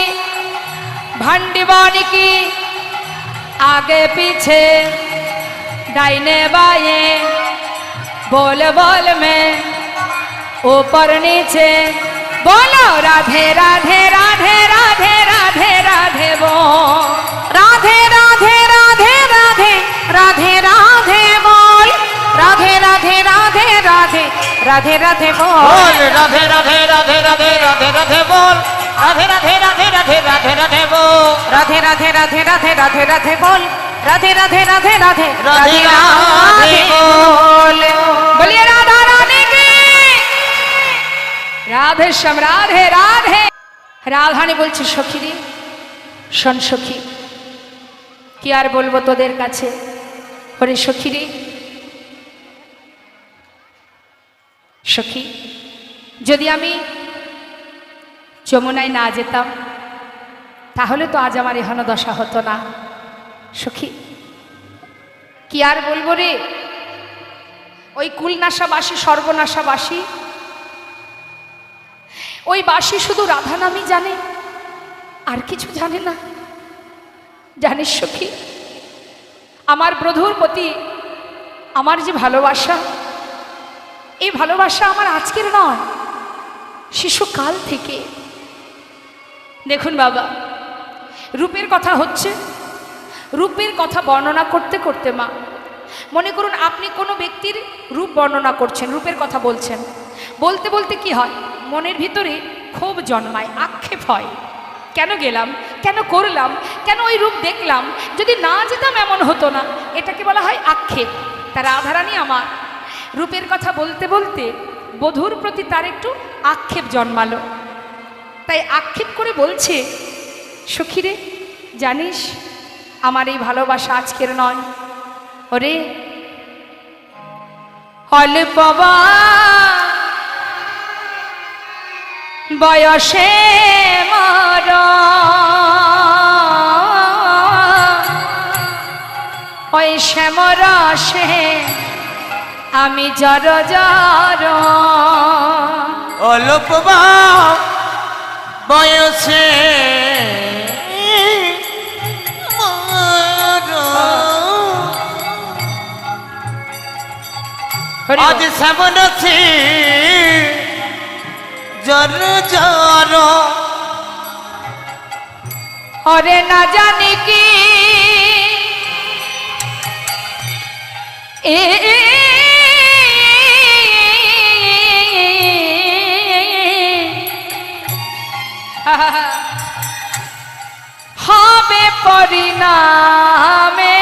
भंडीवान की, आगे पीछे दाहिने बाएं, बोल बोल में ऊपर नीचे बोलो राधे राधे राधे राधे राधे राधे वो राधे राधे राधे राधे राधे राधे बोल, राधे राधे राधे राधे राधे राधे बोल, राधे राधे राधे राधे राधे राधे बोल, राधे राधे राधे राधे राधे राधे बोल, राधे राधे राधे राधे राधे राधे बोल, राधे राधे राधे राधे राधे राधे बोल। बोलिए राधा रानी की। राधे श्याम राधे राधे। রাধানি বলছে সখী রে, শোন সখী, কি আর বলবো তোদের কাছে। ওরে সখী রে, সখী, যদি আমি যমুনায় না যেতাম তাহলে তো আজ আমার এহেন দশা হতো না। সখী, কি আর বলবো রে, ওই কুলনাশাবাসী সর্বনাশাবাসী ওই বাসী শুধু রাধা নামই জানে, আর কিছু জানে না। জানিস সখী, আমার বধূর প্রতি আমার যে ভালোবাসা, এই ভালোবাসা আমার আজকের নয়, শিশুকাল থেকে। দেখুন বাবা, রূপের কথা হচ্ছে, রূপের কথা বর্ণনা করতে করতে মা, মনে করুন আপনি কোনো ব্যক্তির রূপ বর্ণনা করছেন, রূপের কথা বলছেন, বলতে বলতে কি হয়, মনের ভিতরে ক্ষোভ জন্মায়, আক্ষেপ হয়। কেন গেলাম, কেন করলাম, কেন ওই রূপ দেখলাম, যদি না যেতাম এমন হতো না, এটাকে বলা হয় আক্ষেপ। তার রাধারানী আমার রূপের কথা বলতে বলতে বধূর প্রতি তার একটু আক্ষেপ জন্মালো, তাই আক্ষেপ করে বলছে, সখীরে জানিস আমার এই ভালোবাসা আজকের নয়। ওরে অল্প বয়সে মর ওই শ্যামরসে আমি জর জর, অল্প বয়সে আজ শ্যামরসে জর জর, ওরে না জানি কি এ হবে পরিণামে,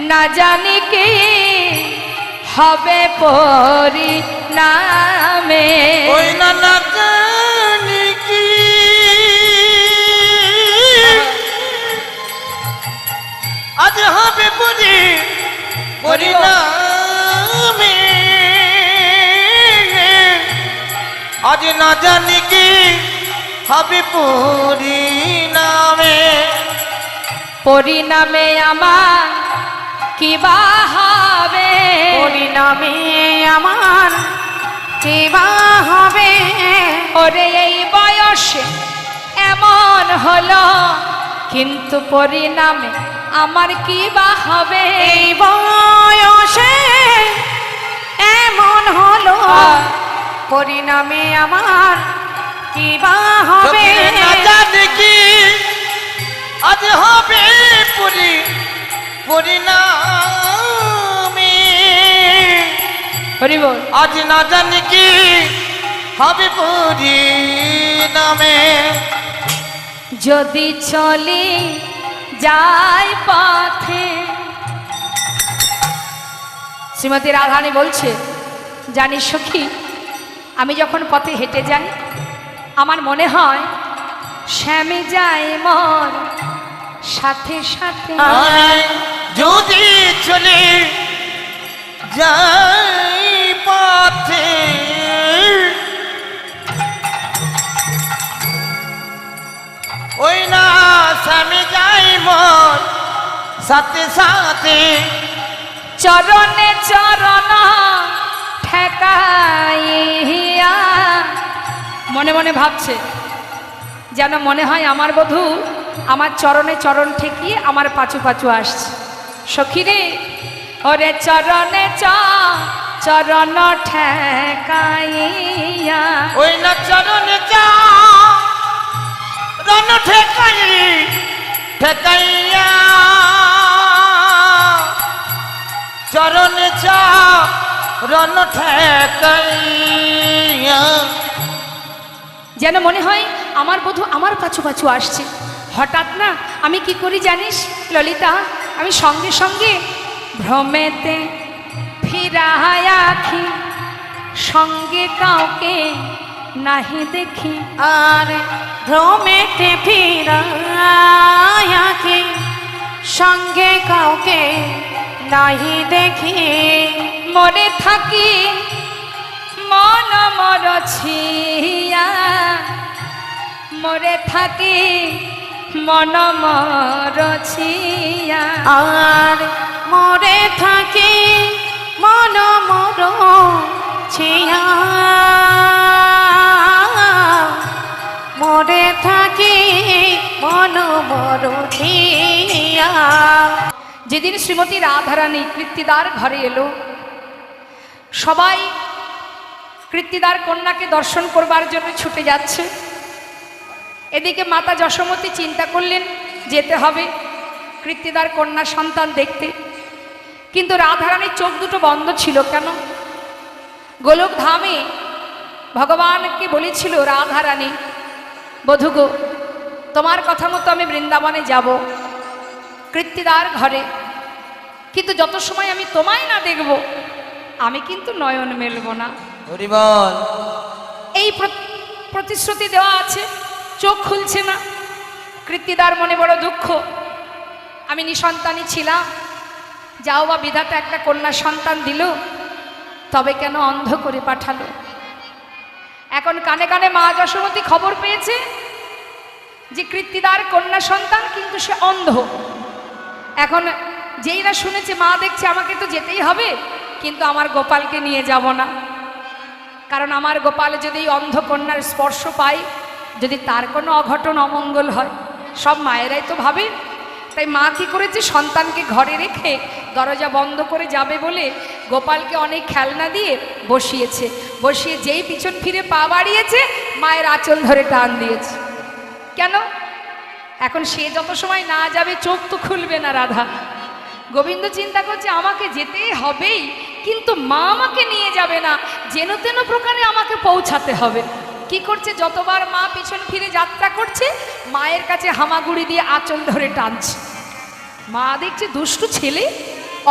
না জানি কি হবে পরিণামে, ওই না না জানি কি আজ হবে পরিণামে, আজ না জানি কি হবে পরিণামে, পরিণামে আমার কি বা হবে, পরিণামে আমার কি বা হবে, ওরে এই বয়সে এমন হলো, কিন্তু পরিণামে আমার কি বা হবে? এই বয়সে এমন হলো, পরিণামে আমার কি বা হবে? না জানি কি আজ হবে পরিণামে, হরি বল। আজ না জানি কি হবে পরিণামে। যদি চলি যাই পথে, শ্রীমতী রাধারানী বলছে, জানিস সখী, আমি যখন পথে হেঁটে যাই আমার মনে হয় শ্যামে যায় মোর সাথে সাথে। আয় যদি চলে যাই পথে, ওই না স্বামী যাই মোর সাথে সাথে। চরণে চরণ ঠেকাইয়া, মনে মনে ভাবছে, যেন মনে হয় আমার বধূ আমার চরণে চরণ ঠেকিয়ে আমার পাচু পাচু আসছে। সখী রে, ওরে চরণে চরণ ঠেকাইয়া, ওই না চরণে যা রণ ঠেকাইয়া, চরণে যা রণ ঠেকাইয়া। যেন মনে হয় আমার বধূ আমার পাছু পাছু আসছে। হঠাৎ না আমি কি করি জানিস ললিতা, আমি সঙ্গে সঙ্গে ভ্রমেতে ফিরায় আখি, সঙ্গে কাউকে নাহি দেখি। আর ভ্রমেতে ফিরায় আঁখি, সঙ্গে কাউকে নাহি দেখি। মনে থাকি মন মরছিয়া, মরে থাকি মন মরছিয়া। আর মরে থাকি মন মর ছিয়া, মরে থাকি মন মর ছিয়া। যেদিন শ্রীমতী রাধারানী কৃত্তিদার ঘরে এলো, সবাই কৃত্তিদার কন্যাকে দর্শন করবার জন্য ছুটে যাচ্ছে। এদিকে মাতা যশোমতী চিন্তা করলেন যেতে হবে কৃত্তিদার কন্যা সন্তান দেখতে, কিন্তু রাধারানীর চোখ দুটো বন্ধ ছিল কেন? গোলক ধামে ভগবানকে বলেছিল রাধারানী, বধূ গো, তোমার কথা মতো আমি বৃন্দাবনে যাব কৃত্তিদার ঘরে, কিন্তু যত সময় আমি তোমায় না দেখব আমি কিন্তু নয়ন মেলব না। হরি বল। এই প্রতিশ্রুতি দেওয়া আছে, চোখ খুলছে না। কৃত্তিদার মনে বড় দুঃখ, আমি নিঃসন্তানই ছিলাম, যাও বা বিধাতা একটা কন্যা সন্তান দিল, তবে কেন অন্ধ করে পাঠালো? এখন কানে কানে মা যশোমতী খবর পেয়েছে যে কৃত্তিদার কন্যা সন্তান, কিন্তু সে অন্ধ। এখন যেই না শুনেছে, মা দেখছে আমাকে তো যেতেই হবে, কিন্তু আমার গোপালকে নিয়ে যাব না, কারণ আমার গোপাল যদি এই অন্ধ কন্যার স্পর্শ পায়, যদি তার কোনো অঘটন অমঙ্গল হয়, সব মায়েরাই তো ভাবে। তাই মা কি করেছে, সন্তানকে ঘরে রেখে দরজা বন্ধ করে যাবে বলে গোপালকে অনেক খেলনা দিয়ে বসিয়েছে। বসিয়ে যেই পিছন ফিরে পা বাড়িয়েছে, মায়ের আঁচল ধরে টান দিয়েছে। কেন? এখন সে যত সময় না যাবে চোখ তো খুলবে না রাধা। গোবিন্দ চিন্তা করছে আমাকে যেতেই হবেই, কিন্তু মা আমাকে নিয়ে যাবে না, যেন তেন প্রকারে আমাকে পৌঁছাতে হবে। কি করছে, যতবার মা পিছন ফিরে যাত্রা করছে, মায়ের কাছে হামাগুড়ি দিয়ে আঁচল ধরে টানছে। মা দেখছে দুষ্টু ছেলে,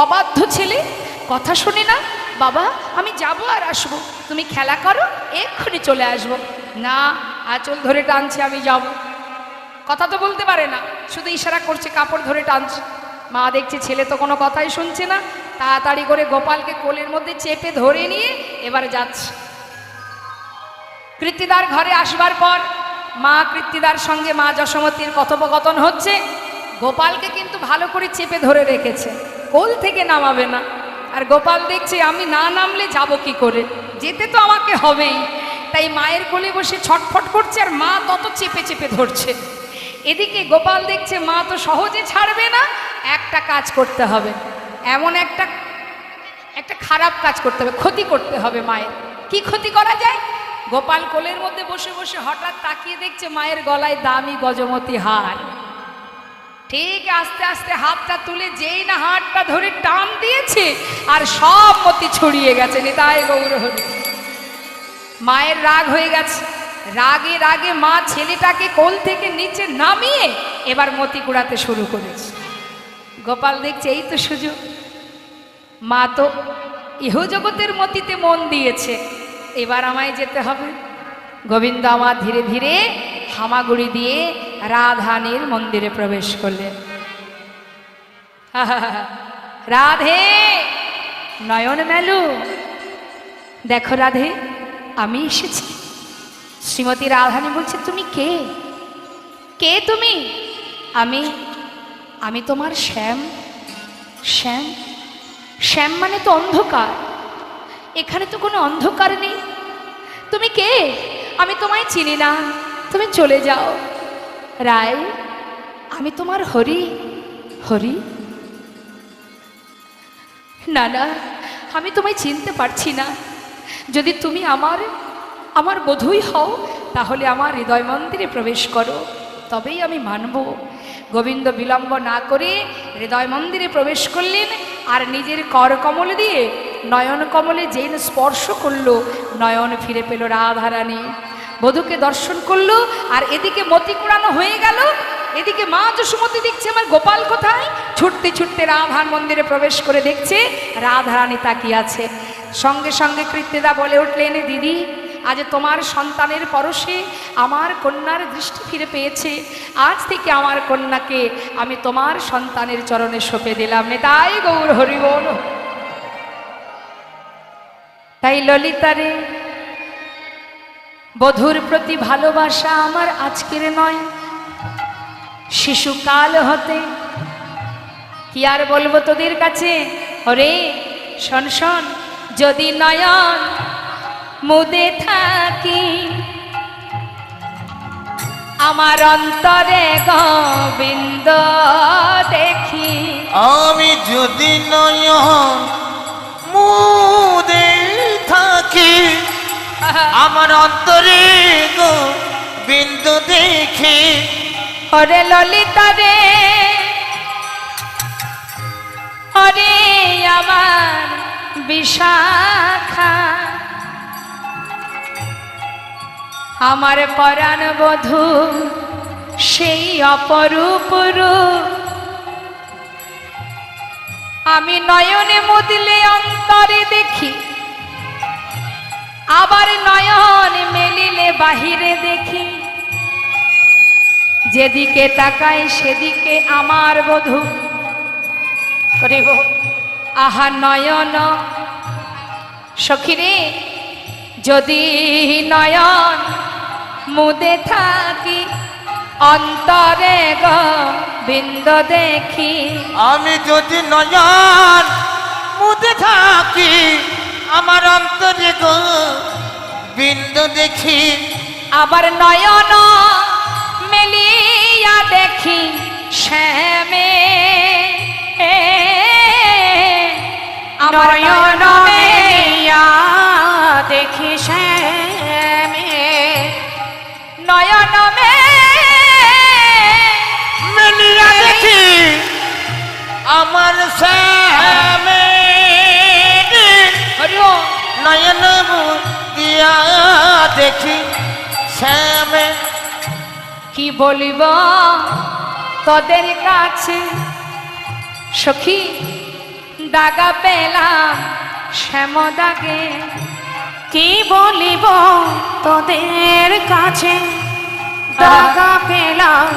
অবাধ্য ছেলে, কথা শোনে না। বাবা আমি যাব আর আসবো, তুমি খেলা করো, এক্ষুনি চলে আসবো। না, আঁচল ধরে টানছে, আমি যাব। কথা তো বলতে পারে না, শুধু ইশারা করছে, কাপড় ধরে টানছে। মা দেখছে ছেলে তো কোনো কথাই শুনছে না, তাড়াতাড়ি করে গোপালকে কোলের মধ্যে চেপে ধরে নিয়ে এবার যাচ্ছে। কৃত্তিদার ঘরে আসবার পর মা কৃত্তিদার সঙ্গে মা যশোমতীর কথোপকথন হচ্ছে। গোপালকে কিন্তু ভালো করে চেপে ধরে রেখেছে, কোল থেকে নামাবে না। আর গোপাল দেখছে আমি না নামলে যাব কি করে, যেতে তো আমাকে হবেই, তাই মায়ের কোলে বসে ছটফট করছে আর মা তত চেপে চেপে ধরছে। এদিকে গোপাল দেখছে মা তো সহজে ছাড়বে না, একটা কাজ করতে হবে, এমন একটা খারাপ কাজ করতে হবে, ক্ষতি করতে হবে মায়ের। কি ক্ষতি করা যায়? গোপাল কোলের মধ্যে বসে বসে হঠাৎ তাকিয়ে দেখছে মায়ের গলায় দামি গজমতি হার। ঠিক আস্তে আস্তে হাতটা তুলে যেই না হাতটা ধরে টান দিয়েছে আর সব মতি ছড়িয়ে গেছে। নিতাই গৌর হরি। মায়ের রাগ হয়ে গেছে, রাগে রাগে মা ছেলেটাকে কোল থেকে নিচে নামিয়ে এবার মতি কুড়াতে শুরু করেছে। গোপাল দেখছে এই তো সুযোগ, মা তো ইহজগতের মতিতে মন দিয়েছে, এবার আমায় যেতে হবে। গোবিন্দ আমার ধীরে ধীরে হামাগুড়ি দিয়ে রাধানির মন্দিরে প্রবেশ করলেন। রাধে নয়ন মেলু, দেখো রাধে আমি এসেছি। শ্রীমতী রাধানি বলছে তুমি কে? কে তুমি? আমি তোমার শ্যাম। শ্যাম? শ্যাম মানে তো অন্ধকার, এখানে তো কোনো অন্ধকার নেই। তুমি কে? আমি তোমায় চিনি না, তুমি চলে যাও। রায় আমি তোমার হরি। হরি? না না, আমি তোমায় চিনতে পারছি না। যদি তুমি আমার বধূই হও তাহলে আমার হৃদয় মন্দিরে প্রবেশ করো, তবেই আমি মানব। গোবিন্দ বিলম্ব না করে হৃদয় মন্দিরে প্রবেশ করলেন আর নিজের কর কমল দিয়ে নয়ন কমলে যেই স্পর্শ করলো, নয়ন ফিরে পেল রাধারানী। বধূকে দর্শন করলো আর এদিকে মতি কুড়ানো হয়ে গেল। এদিকে মা যশোমতী দেখছে আমার গোপাল কোথায়, ছুটতে ছুটতে রাধার মন্দিরে প্রবেশ করে দেখছে রাধারানী তাকিয়ে আছে। সঙ্গে সঙ্গে কৃত্যদা বলে উঠলেন, দিদি আজ তোমার সন্তানের পরশে আমার কন্যার দৃষ্টি ফিরে পেয়েছে, আজ থেকে আমার কন্যাকে আমি তোমার সন্তানের চরণে সঁপে দিলাম। নেতাই গৌর হরি বল। তাই ললিতারে বধূর প্রতি ভালোবাসা আমার আজকের নয়, শিশুকাল হতে। কি আর বলবো তোদের কাছে? ওরে শোন শোন, যদি নয়ন মুদে থাকি আমার অন্তরে গোবিন্দ দেখি। আমি যদি নয়ন মুদে থাকি আমার অন্তরে গোবিন্দ দেখি। ওরে ললিতা রে, ওরে আমার বিশাখা, আমার পরাণ বধূ সেই অপরূপ রূপ। আমি নয়নে মুদলে অন্তরে দেখি, আবার নয়ন মেলিলে বাহিরে দেখি। যেদিকে তাকাই সেদিকে আমার বধূ। আহা নয়ন সখিরে, যদি নয়ন মুদে থাকি অন্তরে গোবিন্দ দেখি। আমি যদি নয়ন মুদে থাকি আমার অন্তরে গোবিন্দ দেখি। আবার নয়ন মেলিয়া দেখি শ্যামে, নয়ন মেলিয়া দেখি শ্যামে। নয়ন মেলিয়া দেখি আমার শ্যামে। নয়ন দিয়া দেখি শ্যামে। কি বলিব তোদের কাছে সখী, দাগা পেলাম শ্যাম দাগে। কি বলিব তোদের কাছে, দাগা পেলাম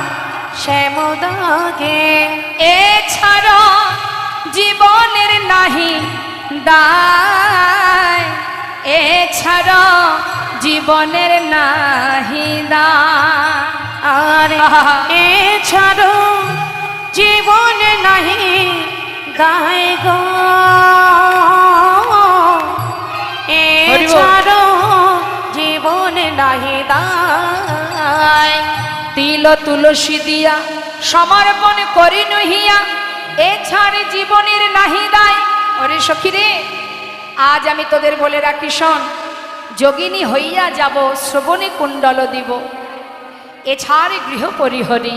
শ্যাম দাগে। এছাড়া জীবনের নাহি দায়, এছাড়া জীবনের নাহি দায়। আরে এছাড়া জীবনে নাহি দায় গো, এছাড়া জীবন তিল তুলসী দিয়া সমর্পণ করি নহিয়া এ ছাড় জীবনের নাহি দায়। ওরে সখী রে, আজ আমি তোদের বলে রাখি শোন, যোগিনী হইয়া যাব শ্রবণে কুণ্ডল দিব, এছাড় গৃহ পরিহরি।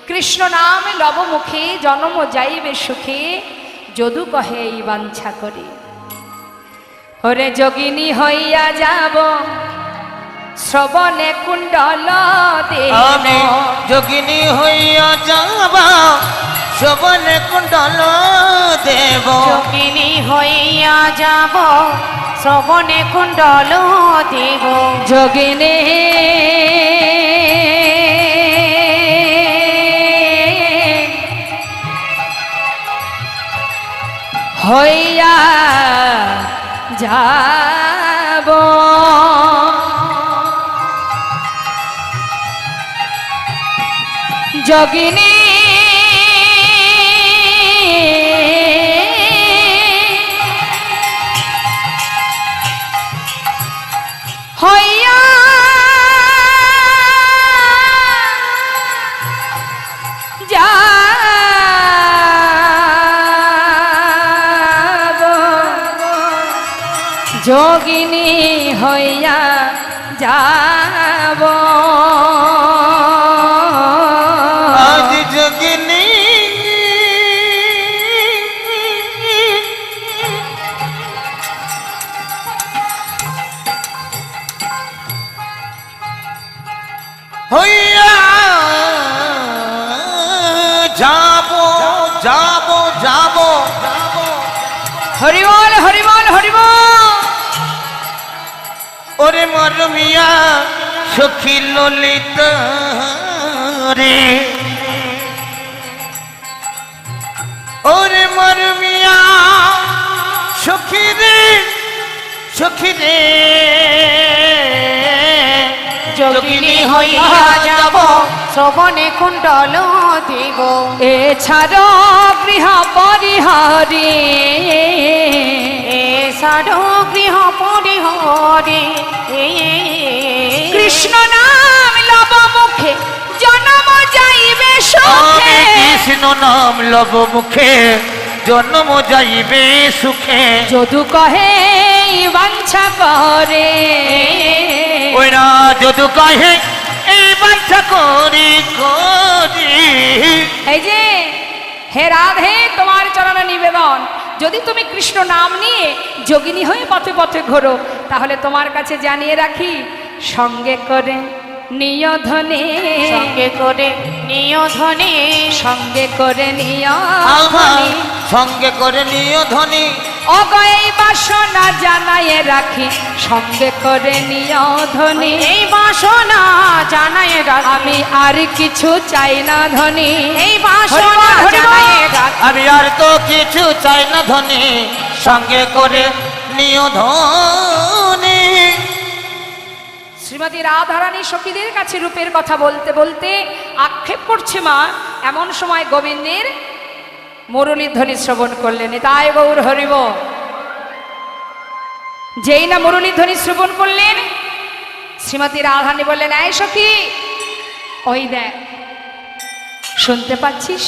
কৃষ্ণ নাম লব মুখে জন্ম যাইবে সুখে, যদু কহে এই বাঞ্ছা করি। ওরে যোগিনী হইয়া যাব শ্রবণে কুণ্ডল দেব, আমি যোগিনী হইয়া যাব শ্রবণে কুণ্ডল দেব। যোগিনী হইয়া যাব শ্রবণে কুণ্ডল দেব। যোগিনী হইয়া যাব যোগিনী হইয়া যাব যোগিনী হইয়া যাব। আজ যোগিনী হইয়া যাব যাব যাব। হরিবল হরিবল হরিবল। ওরে মরমিয়া সখী ললিত রে, ওরে মরমিয়া সখী রে সখী রে। যোগিনী হইয়া যাব শ্রবণে কুণ্ডল দেব। এছাড়া গৃহ পরিহারি, এছাড় গৃহ পরিহরি। কৃষ্ণ নাম লব মুখে জন্ম যাইবে সুখে। কৃষ্ণ নাম লব মুখে জন্ম যাইবে সুখে, যদু কহে বাঞ্ছা করে। ওই না যদু কহে এই বাঞ্ছা করি করি। এই যে হে রাধে, তোমার চরণে নিবেদন, যদি তুমি কৃষ্ণ নাম নিয়ে যোগিনী হয়ে পথে পথে ঘোরো, তাহলে তোমার কাছে জানিয়ে রাখি, সঙ্গে করে নিয় ধনে, সঙ্গে করে নিয় ধনে, সঙ্গে করে নিয় আমার ধনে। সঙ্গে করে নিও ধনী, অগয় বাসনা জানায়ে রাখি, সঙ্গে করে নিয় ধনে। এই বাসনা জানায় রাখি, আমি আর কিছু চাই না ধনী। এই বাসনা হরিবল, হরিবল। জানায় রাখি। আমি আর তো কিছু চাই না ধনী, সঙ্গে করে নিও ধনী। শ্রীমতী রাধারানী সখীদের কাছে রূপের কথা বলতে বলতে আক্ষেপ করছে মা। এমন সময় গোবিন্দের মুরলীর ধ্বনি শ্রবণ করলেন। তাই গৌর হরিব, যেই না মুরলীর ধ্বনি শ্রবণ করলেন, শ্রীমতী রাধারানী বললেন, এই সখী, ওই দেখ, শুনতে পাচ্ছিস?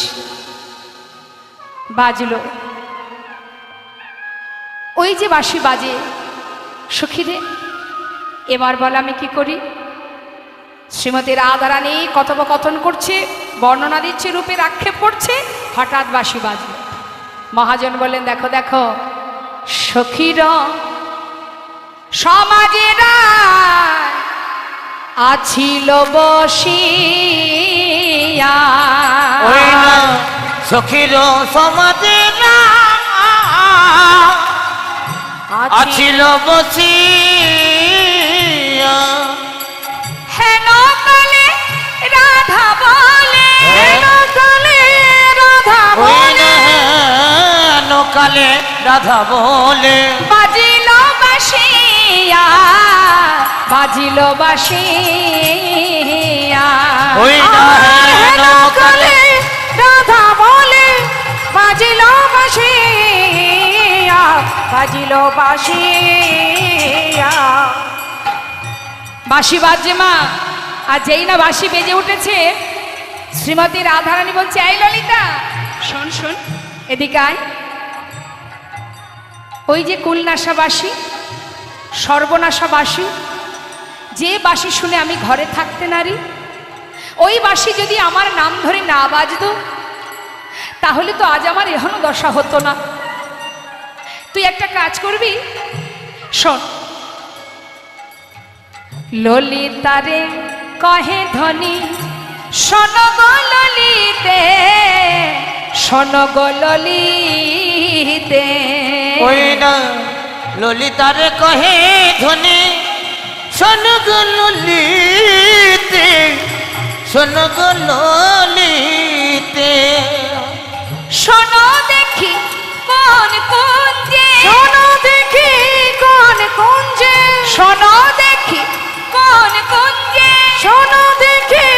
বাজলো, ওই যে বাঁশি বাজে। সখী রে, এবার বল আমি কি করি? শ্রীমতী রাধারানী কথোপকথন করছে, বর্ণনা দিচ্ছে, রূপের আক্ষেপ করছে, হঠাৎ বাঁশি বাজল। মহাজন বললেন, দেখো দেখো সখীর সমাজেরা আছিল বসিয়া। ওই না সখীর সমাজে না আছিল বসিয়া। হেন কালে রাধা বলে, হেন কালে রাধা ওই বলে, না হেন কালে রাধা বলে, বাজিল বাসিয়া, বাজিল বাসিয়া। ওই না হেন কালে রাধা বলে, বাজিল বাঁশিয়া, বাজিল বাঁশিয়া। বাঁশি বাজছে মা, আর যেই না বাঁশি বেজে উঠেছে, শ্রীমতী রাধারানী বলছে, এই ললিতা শোন শোন, এদিকে আয়। ওই যে কুলনাশা বাঁশি, সর্বনাশা বাঁশি, যে বাঁশি শুনে আমি ঘরে থাকতে নারি, ওই বাঁশি যদি আমার নাম ধরে না বাজতো, তাহলে তো আজ আমার এখনো দশা হতো না। তুই একটা কাজ করবি, শোন। ললিতারে কহে ধনী, শোন গো ললিতে, শোন গো ললিতে। ওই না ললিতারে কহে ধনী, শোন গো ললিতে, শোন গো ললিতে। শোনো দেখি কোন কুঞ্জে, শোনো দেখি কোন কুঞ্জে, শোনো দেখি কোন কুঞ্জে, শোনো দেখি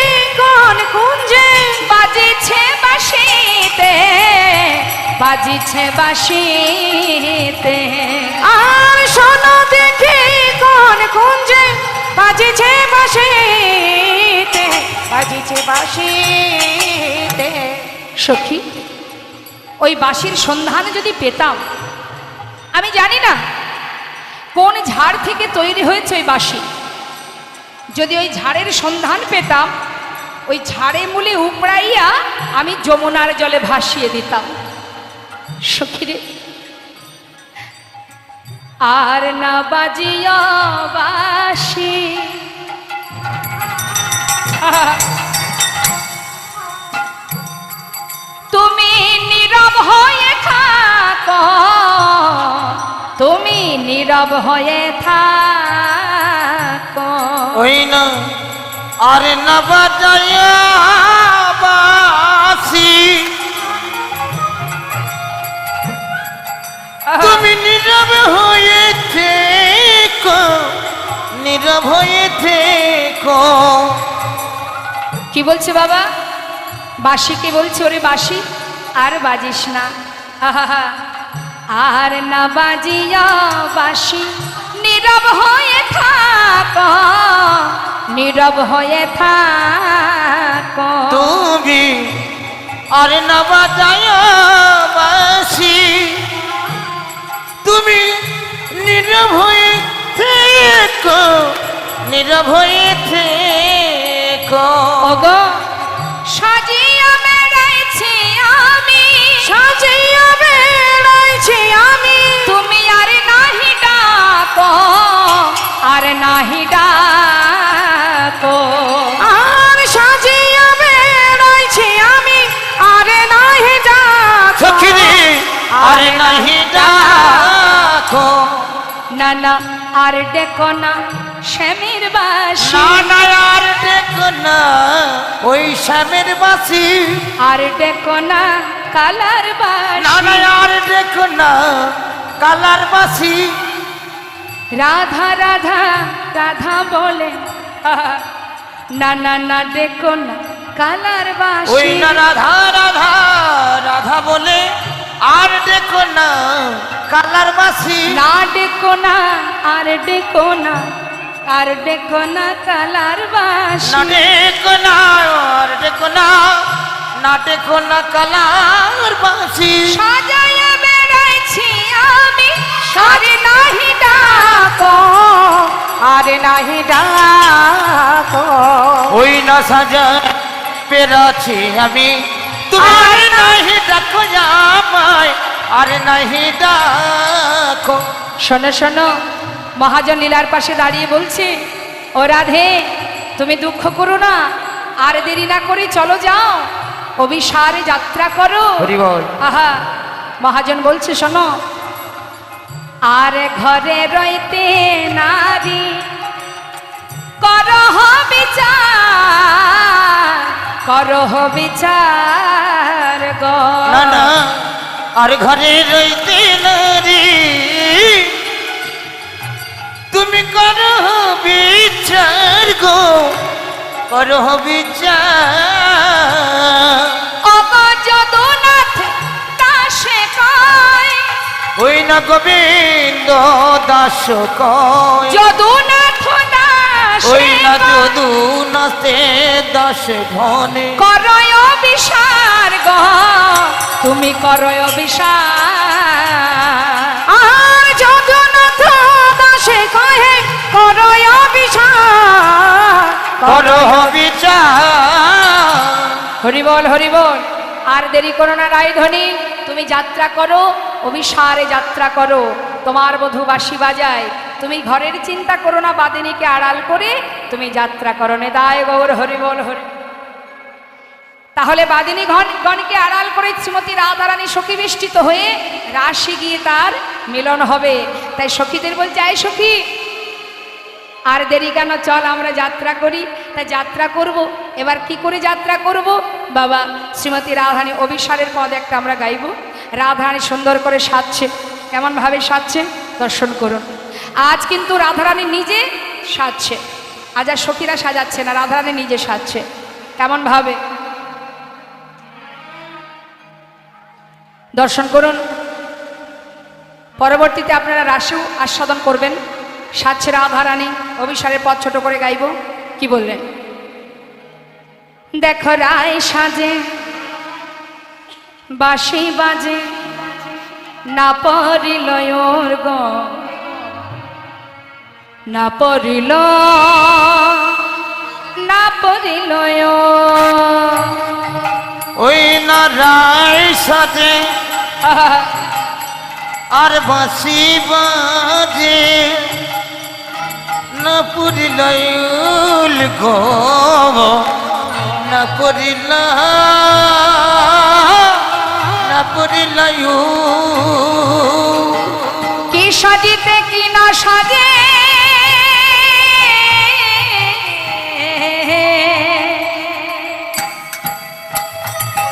কোন কুঞ্জে, বাজিছে বাঁশিতে, বাজিছে বাঁশিতে। আর শোনো দেখি কোন কুঞ্জে, বাজিছে বাঁশিতে, বাজিছে বাঁশিতে। সখী, ওই বাঁশির সন্ধান যদি পেতাম, আমি জানি না কোন ঝাড় থেকে তৈরি হয়েছে ওই বাঁশি, যদি ওই ঝাড়ের সন্ধান পেতাম, ওই ঝাড়ে মূলে উপড়াইয়া আমি যমুনার জলে ভাসিয়ে দিতাম। সখী রে, আর না বাজিয়া বাঁশি, তুমি নীরব হয়ে থাকো, তুমি নীরব হয়ে থাকো। ওই না আর না বাজায়া বাঁশি, তুমি নীরব হয়ে থেকো, নীরব হয়ে থেকো। কি বলছে বাবা? বাঁশিকে বলছে, ওরে বাঁশি আর বাজিস না, আহা, আর না বাজিয়া বাঁশি, নীরব হয়ে থাকো, নীরব হয়ে থাকো। তুমি আর না বাজায়া বাঁশি, তুমি নীরব হয়ে থেকো, নীরব হয়ে থেকো। ওগো সাজিয়া বেড়াইছি আমি, সাজিয়া বেড়াইছি আমি, তুমি আর নাহি ডাকো, আর নাহি ডাকো। আর সাজিয়া বেড়াইছি আমি, আরে নাহি ডাকো। সখিরে আর নাহি ডাকো। না না আর ডেকো না শ্যামের বাঁশি, না না আর দেখো না ওই শ্যামের বাঁশি, আর ডেকো না কালার না বাঁশি। না আর দেখো না কালার বাঁশি। রাধা রাধা রাধা বলে, না না না ডেকো না কালার ওই বাঁশি। না রাধা রাধা রাধা বলে, আর দেখো না কালার বাঁশি। না ডেকো না আর ডেকো না, আর ডেকো না কালার না বাঁশি। দেখো না আর দেখো না, না দেখো না কালার বাঁশি। সাজাইয়া বেড়াইছি আমি, সারে নাহি ডাকো, আরে নাহি ডাকো। ওই না সাজা পেরাছি আমি, তুমি আর নাহি ডাকো আমায়, আর নাহি ডাকো। শোনো শোনো, মহাজন লীলার পাশে দাঁড়িয়ে বলছে, ও রাধে তুমি দুঃখ করো না, আর দেরি না করে চলো যাও, অভিসারে যাত্রা করো। হরি বল। আহা, মহাজন বলছে শোনো, আর ঘরে রইতে নারী করহ বিচার, করহ বিচার গো। না না আর ঘরে রইতে নারী, তুমি করো বিচার গো, করো বিচার। অগো যদুনাথ দাসে কয়, ওই না গোবিন্দ দাস কয়, যদুনাথ দাসে ওই না কয়, যদু না আসতে 10 ঘনে করয় অভিসার গো তুমি করয় অভিসার আর জগন্নাথ দাসে কহে করয় অভিসার কর বিচার। হরিবল হরিবল। আর দেরি করো না রায়ধনী, তুমি যাত্রা করো, অভিসারে যাত্রা করো। তোমার বধূ বাঁশি বাজায়, তুমি ঘরের চিন্তা করো না, বাদিনীকে আড়াল করে তুমি যাত্রা করো। নেদায় গৌর হরিবল হরি। তাহলে বাদিনী গণকে আড়াল করে শ্রীমতী রাধারানী সখী বেষ্টিত হয়ে রাশি গিয়ে তার মিলন হবে। তাই সখীদের বলছে, আয় সখী আর দেরি কেন, চল আমরা যাত্রা করি। তাই যাত্রা করব। এবার কি করে যাত্রা করব বাবা? শ্রীমতী রাধারানী অভিসারের পদ একটা আমরা গাইব। রাধারানী সুন্দর করে সাজছে। কেমনভাবে সাজছে দর্শন করুন। আজ কিন্তু রাধারানী নিজে সাজছে, আজ আর সখীরা সাজাচ্ছে না, রাধারানী নিজে সাজছে। কেমনভাবে দর্শন করুন। পরবর্তীতে আপনারা রাসেও আস্বাদন করবেন। সাজছে রাধারানী, অভিসারের পথ ছোট করে গাইব। কি বললেন? দেখো রায় সাজে বাঁশি বাজে না পড়িল ওর গো, না পড়িল না পড়িল ওই না রায় সাজে আর বাঁশি বাজে না পুরিল গো, না পুরিল না পুরিল। কি সাজিতে কি না সাজে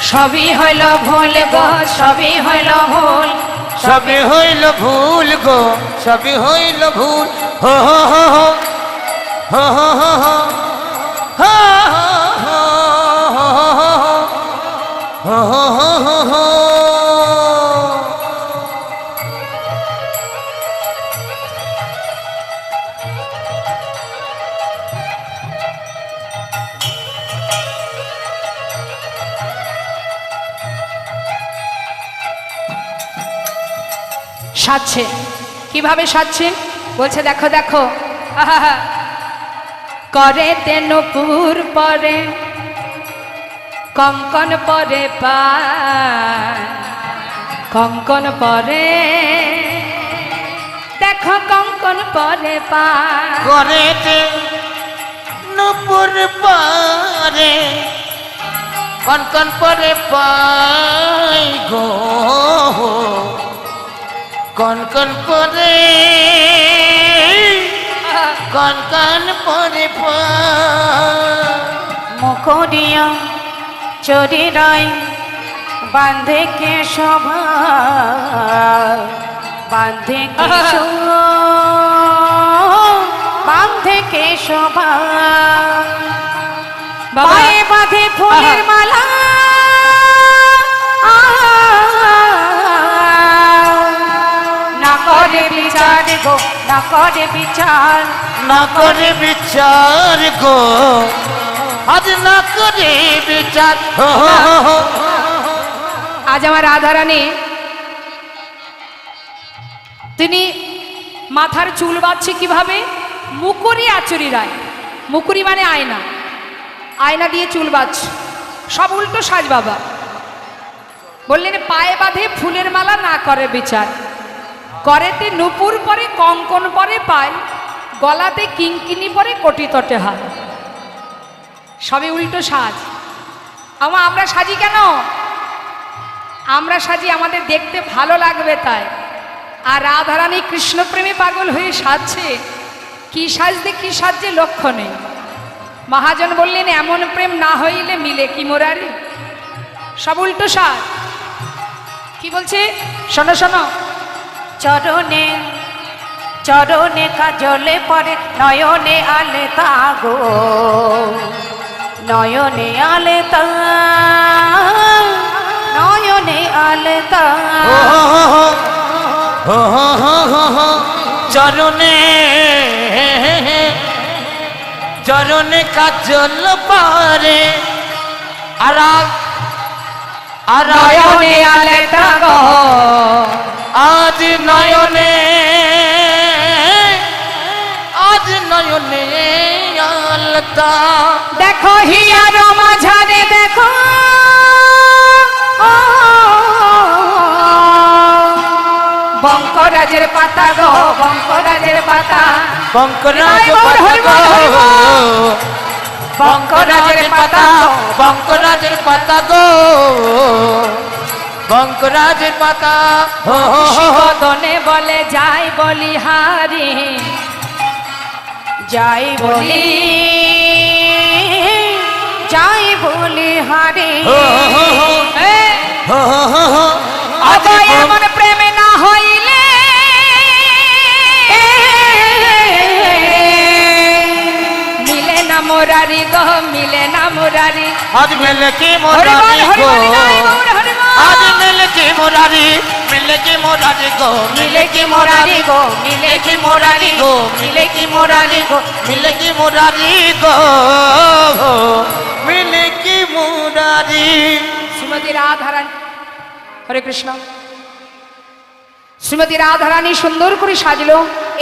সবই হইল ভুল গো, সবই হইল ভুল, সবই হইল ভুল গো, সবই হইল ভুল। হো হো হো হো হো হো হো হো হো হো হো। সাজছে। কিভাবে সাজছে বলছে, দেখো দেখো করে তেনুপুর পরে কঙ্কন পরে পায়, কঙ্কন পরে দেখো কঙ্কন পরে পায়, করেতে নুপুর পারে কনকন পরে পাই গো, কনকন পরে কনকন পরে পাই। মুখরিয়া চরি রায় বাঁধে কে শোভা, বাঁধে কে বাঁধে কে শোভা, পায়ে বাঁধে ফুলের মালা, না করে বিচার গো, না করে বিচার, না করে বিচার গো, আজ না করে বিচার। হো হো হো হো। আজ আমার রাধারানী তিনি মাথার চুল বাঁধছে কিভাবে? মুকুরি আচুরি রায়। মুকুরি মানে আয়না, আয়না দিয়ে চুল বাঁধছে। সব উল্টো সাজ বাবা। বললেন পায়ে বাঁধে ফুলের মালা, না করে বিচার, করেতে নুপুর পরে কঙ্কন পরে পায়, গলাতে কিঙ্কিনি পরে কোটি তটে হায়। সবই উল্টো সাজ। আমরা সাজি কেন? আমরা সাজি আমাদের দেখতে ভালো লাগবে তাই। আর রাধারানী কৃষ্ণপ্রেমে পাগল হয়ে সাজছে। কি সাজতে কি সাজছে লক্ষ্য নেই। মহাজন বললেন এমন প্রেম না হইলে মিলে কি মোরারি। সব উল্টো সাজ। কি বলছে শোনো শোনো। চরণে চরণে কাজলে পরে নয়নে আলে তাগো, নয়নে আলে তা, নয়নে আলে তা, চরণে চরণে কাজল পারে নয়নে আলেটা গো আজ নয়নে আলতা দেখো হিয়ার মাঝারে দেখো বঙ্করাজের পাতা গো বঙ্করাজের পাতা বঙ্করাজ পাতা গো বঙ্করাজের পাতা বঙ্করাজের পাতা গো বঙ্করাজের পাতা শিবদনে বলে যাই বলি হারি যাই বলি যাই বলি হারে অজয় এমন প্রেমে না হইলে মিলে না মোরারি গো মিলে না মোরারি আজ মেলে কি মোরারি গো আজ মেলে কি মোরারি মিলে কি মোরারি গো মিলে কি মোরারি গো মিলে কি মোরারি গো মিলে কি মোরারি গো মিলে কি মোরারি গো মিলে কি মোরারি শ্রীমতী রাধারানী হরে কৃষ্ণ শ্রীমতী রাধারানী সুন্দর করে সাজলো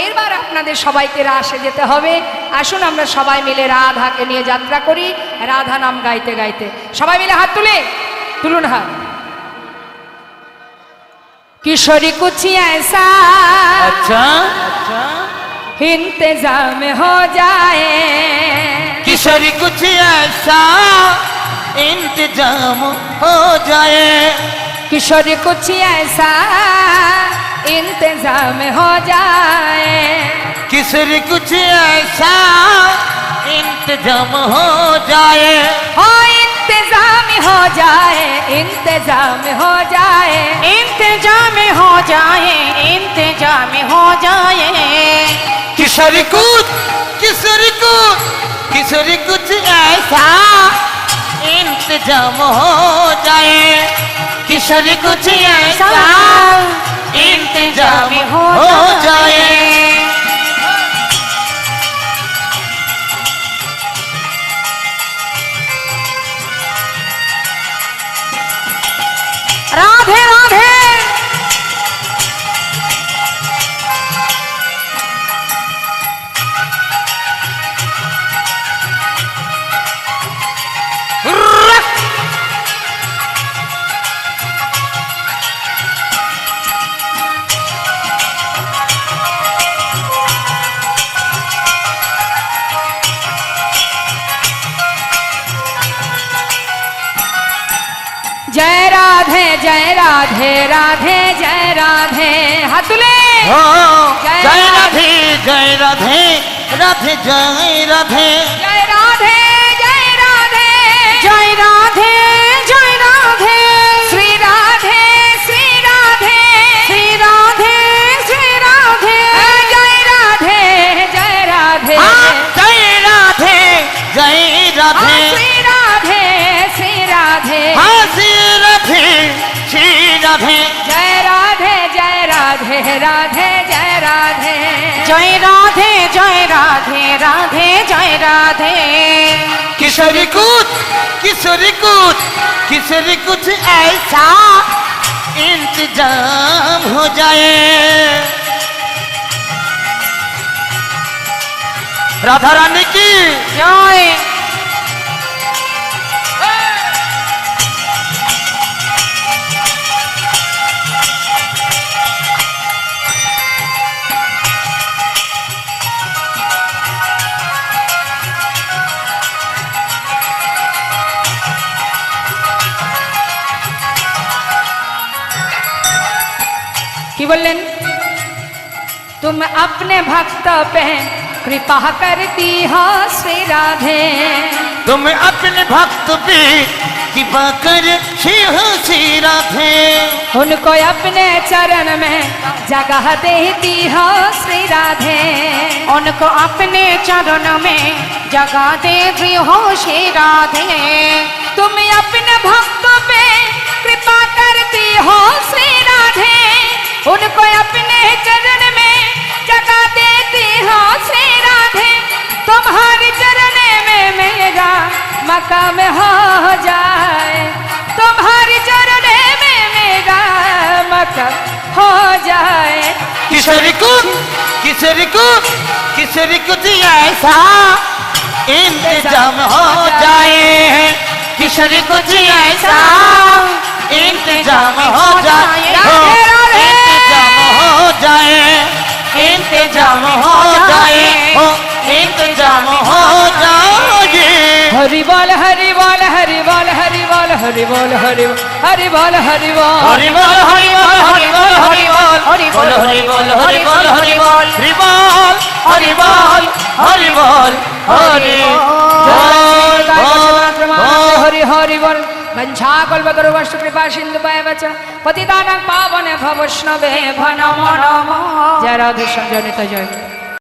এবার আপনাদের সবাইকে রাসে যেতে হবে আসুন আমরা সবাই মিলে রাধাকে নিয়ে যাত্রা করি রাধা নাম গাইতে গাইতে সবাই মিলে হাত তুলুন হাত किशोरी कुछ ऐसा अच्छा इंतजाम हो जाए किशोरी कुछ ऐसा इंतजाम हो जाए किशोरी कुछ ऐसा इंतजाम हो जाए किशोरी कुछ ऐसा इंतजाम हो जाए हो इंतजाम हो जाए इंतजाम हो जाए इंतजाम हो जाए इंतजाम हो जाए किशोरी कुछ किशोरी कुछ किशोरी कुछ ऐसा इंतजाम हो जाए किशोरी कुछ ऐसा इंतजाम हो जाए राधे राधे जय राधे जय राधे राधे जय राधे हाथुले जय राधे जय राधे राधे जय राधे जय राधे जय राधे जय राधे जय राधे श्री राधे श्री राधे श्री राधे श्री राधे जय राधे जय राधे जय राधे जय राधे श्री राधे श्री राधे श्री राधे श्री राधे जय राधे जय राधे राधे जय राधे जय राधे जय राधे राधे जय राधे किशोरी कुछ किशोरी कुछ किशोरी कुछ ऐसा इंतजाम हो जाए राधा रानी की जय की बोलें तुम अपने भक्त पे कृपा करती हो श्री राधे तुम अपने भक्त पे कृपा कर श्री राधे उनको अपने चरण में जगह देती हो श्री राधे उनको अपने चरण में जगह देती हो श्री राधे तुम अपने भक्तों पे कृपा करती हो श्री राधे उनको अपने चरण में जगह देती हो श्री राधे तुम्हारे चरण मकाम हो जाए, तुम्हारी चरणे में मेरा मकाम हो जाए। किशोरी को किशोरी को किशोरी कुछ ऐसा इंतजाम हो जाए, किशोरी कुछ ऐसा इंतजाम हो जाए, इंतजाम हो जाए, इंतजाम हो जाए, इंतजाम हो जाए। हरि बोल हरि बोल हरि बोल हरि बोल हरि बोल हरि बोल हरि बोल हरि बोल हरि बोल हरि बोल हरि बोल हरि बोल हरि बोल हरि बोल हरि बोल हरि बोल हरि बोल हरि बोल हरि बोल हरि हरि हरि बोल। वंशाकल्पतरुश्च कृपा सिन्धुभ्यः च पतितानां पावनेभ्यो वैष्णवेभ्यो नमो नमः। जय राधे श्याम जय नित्य जय।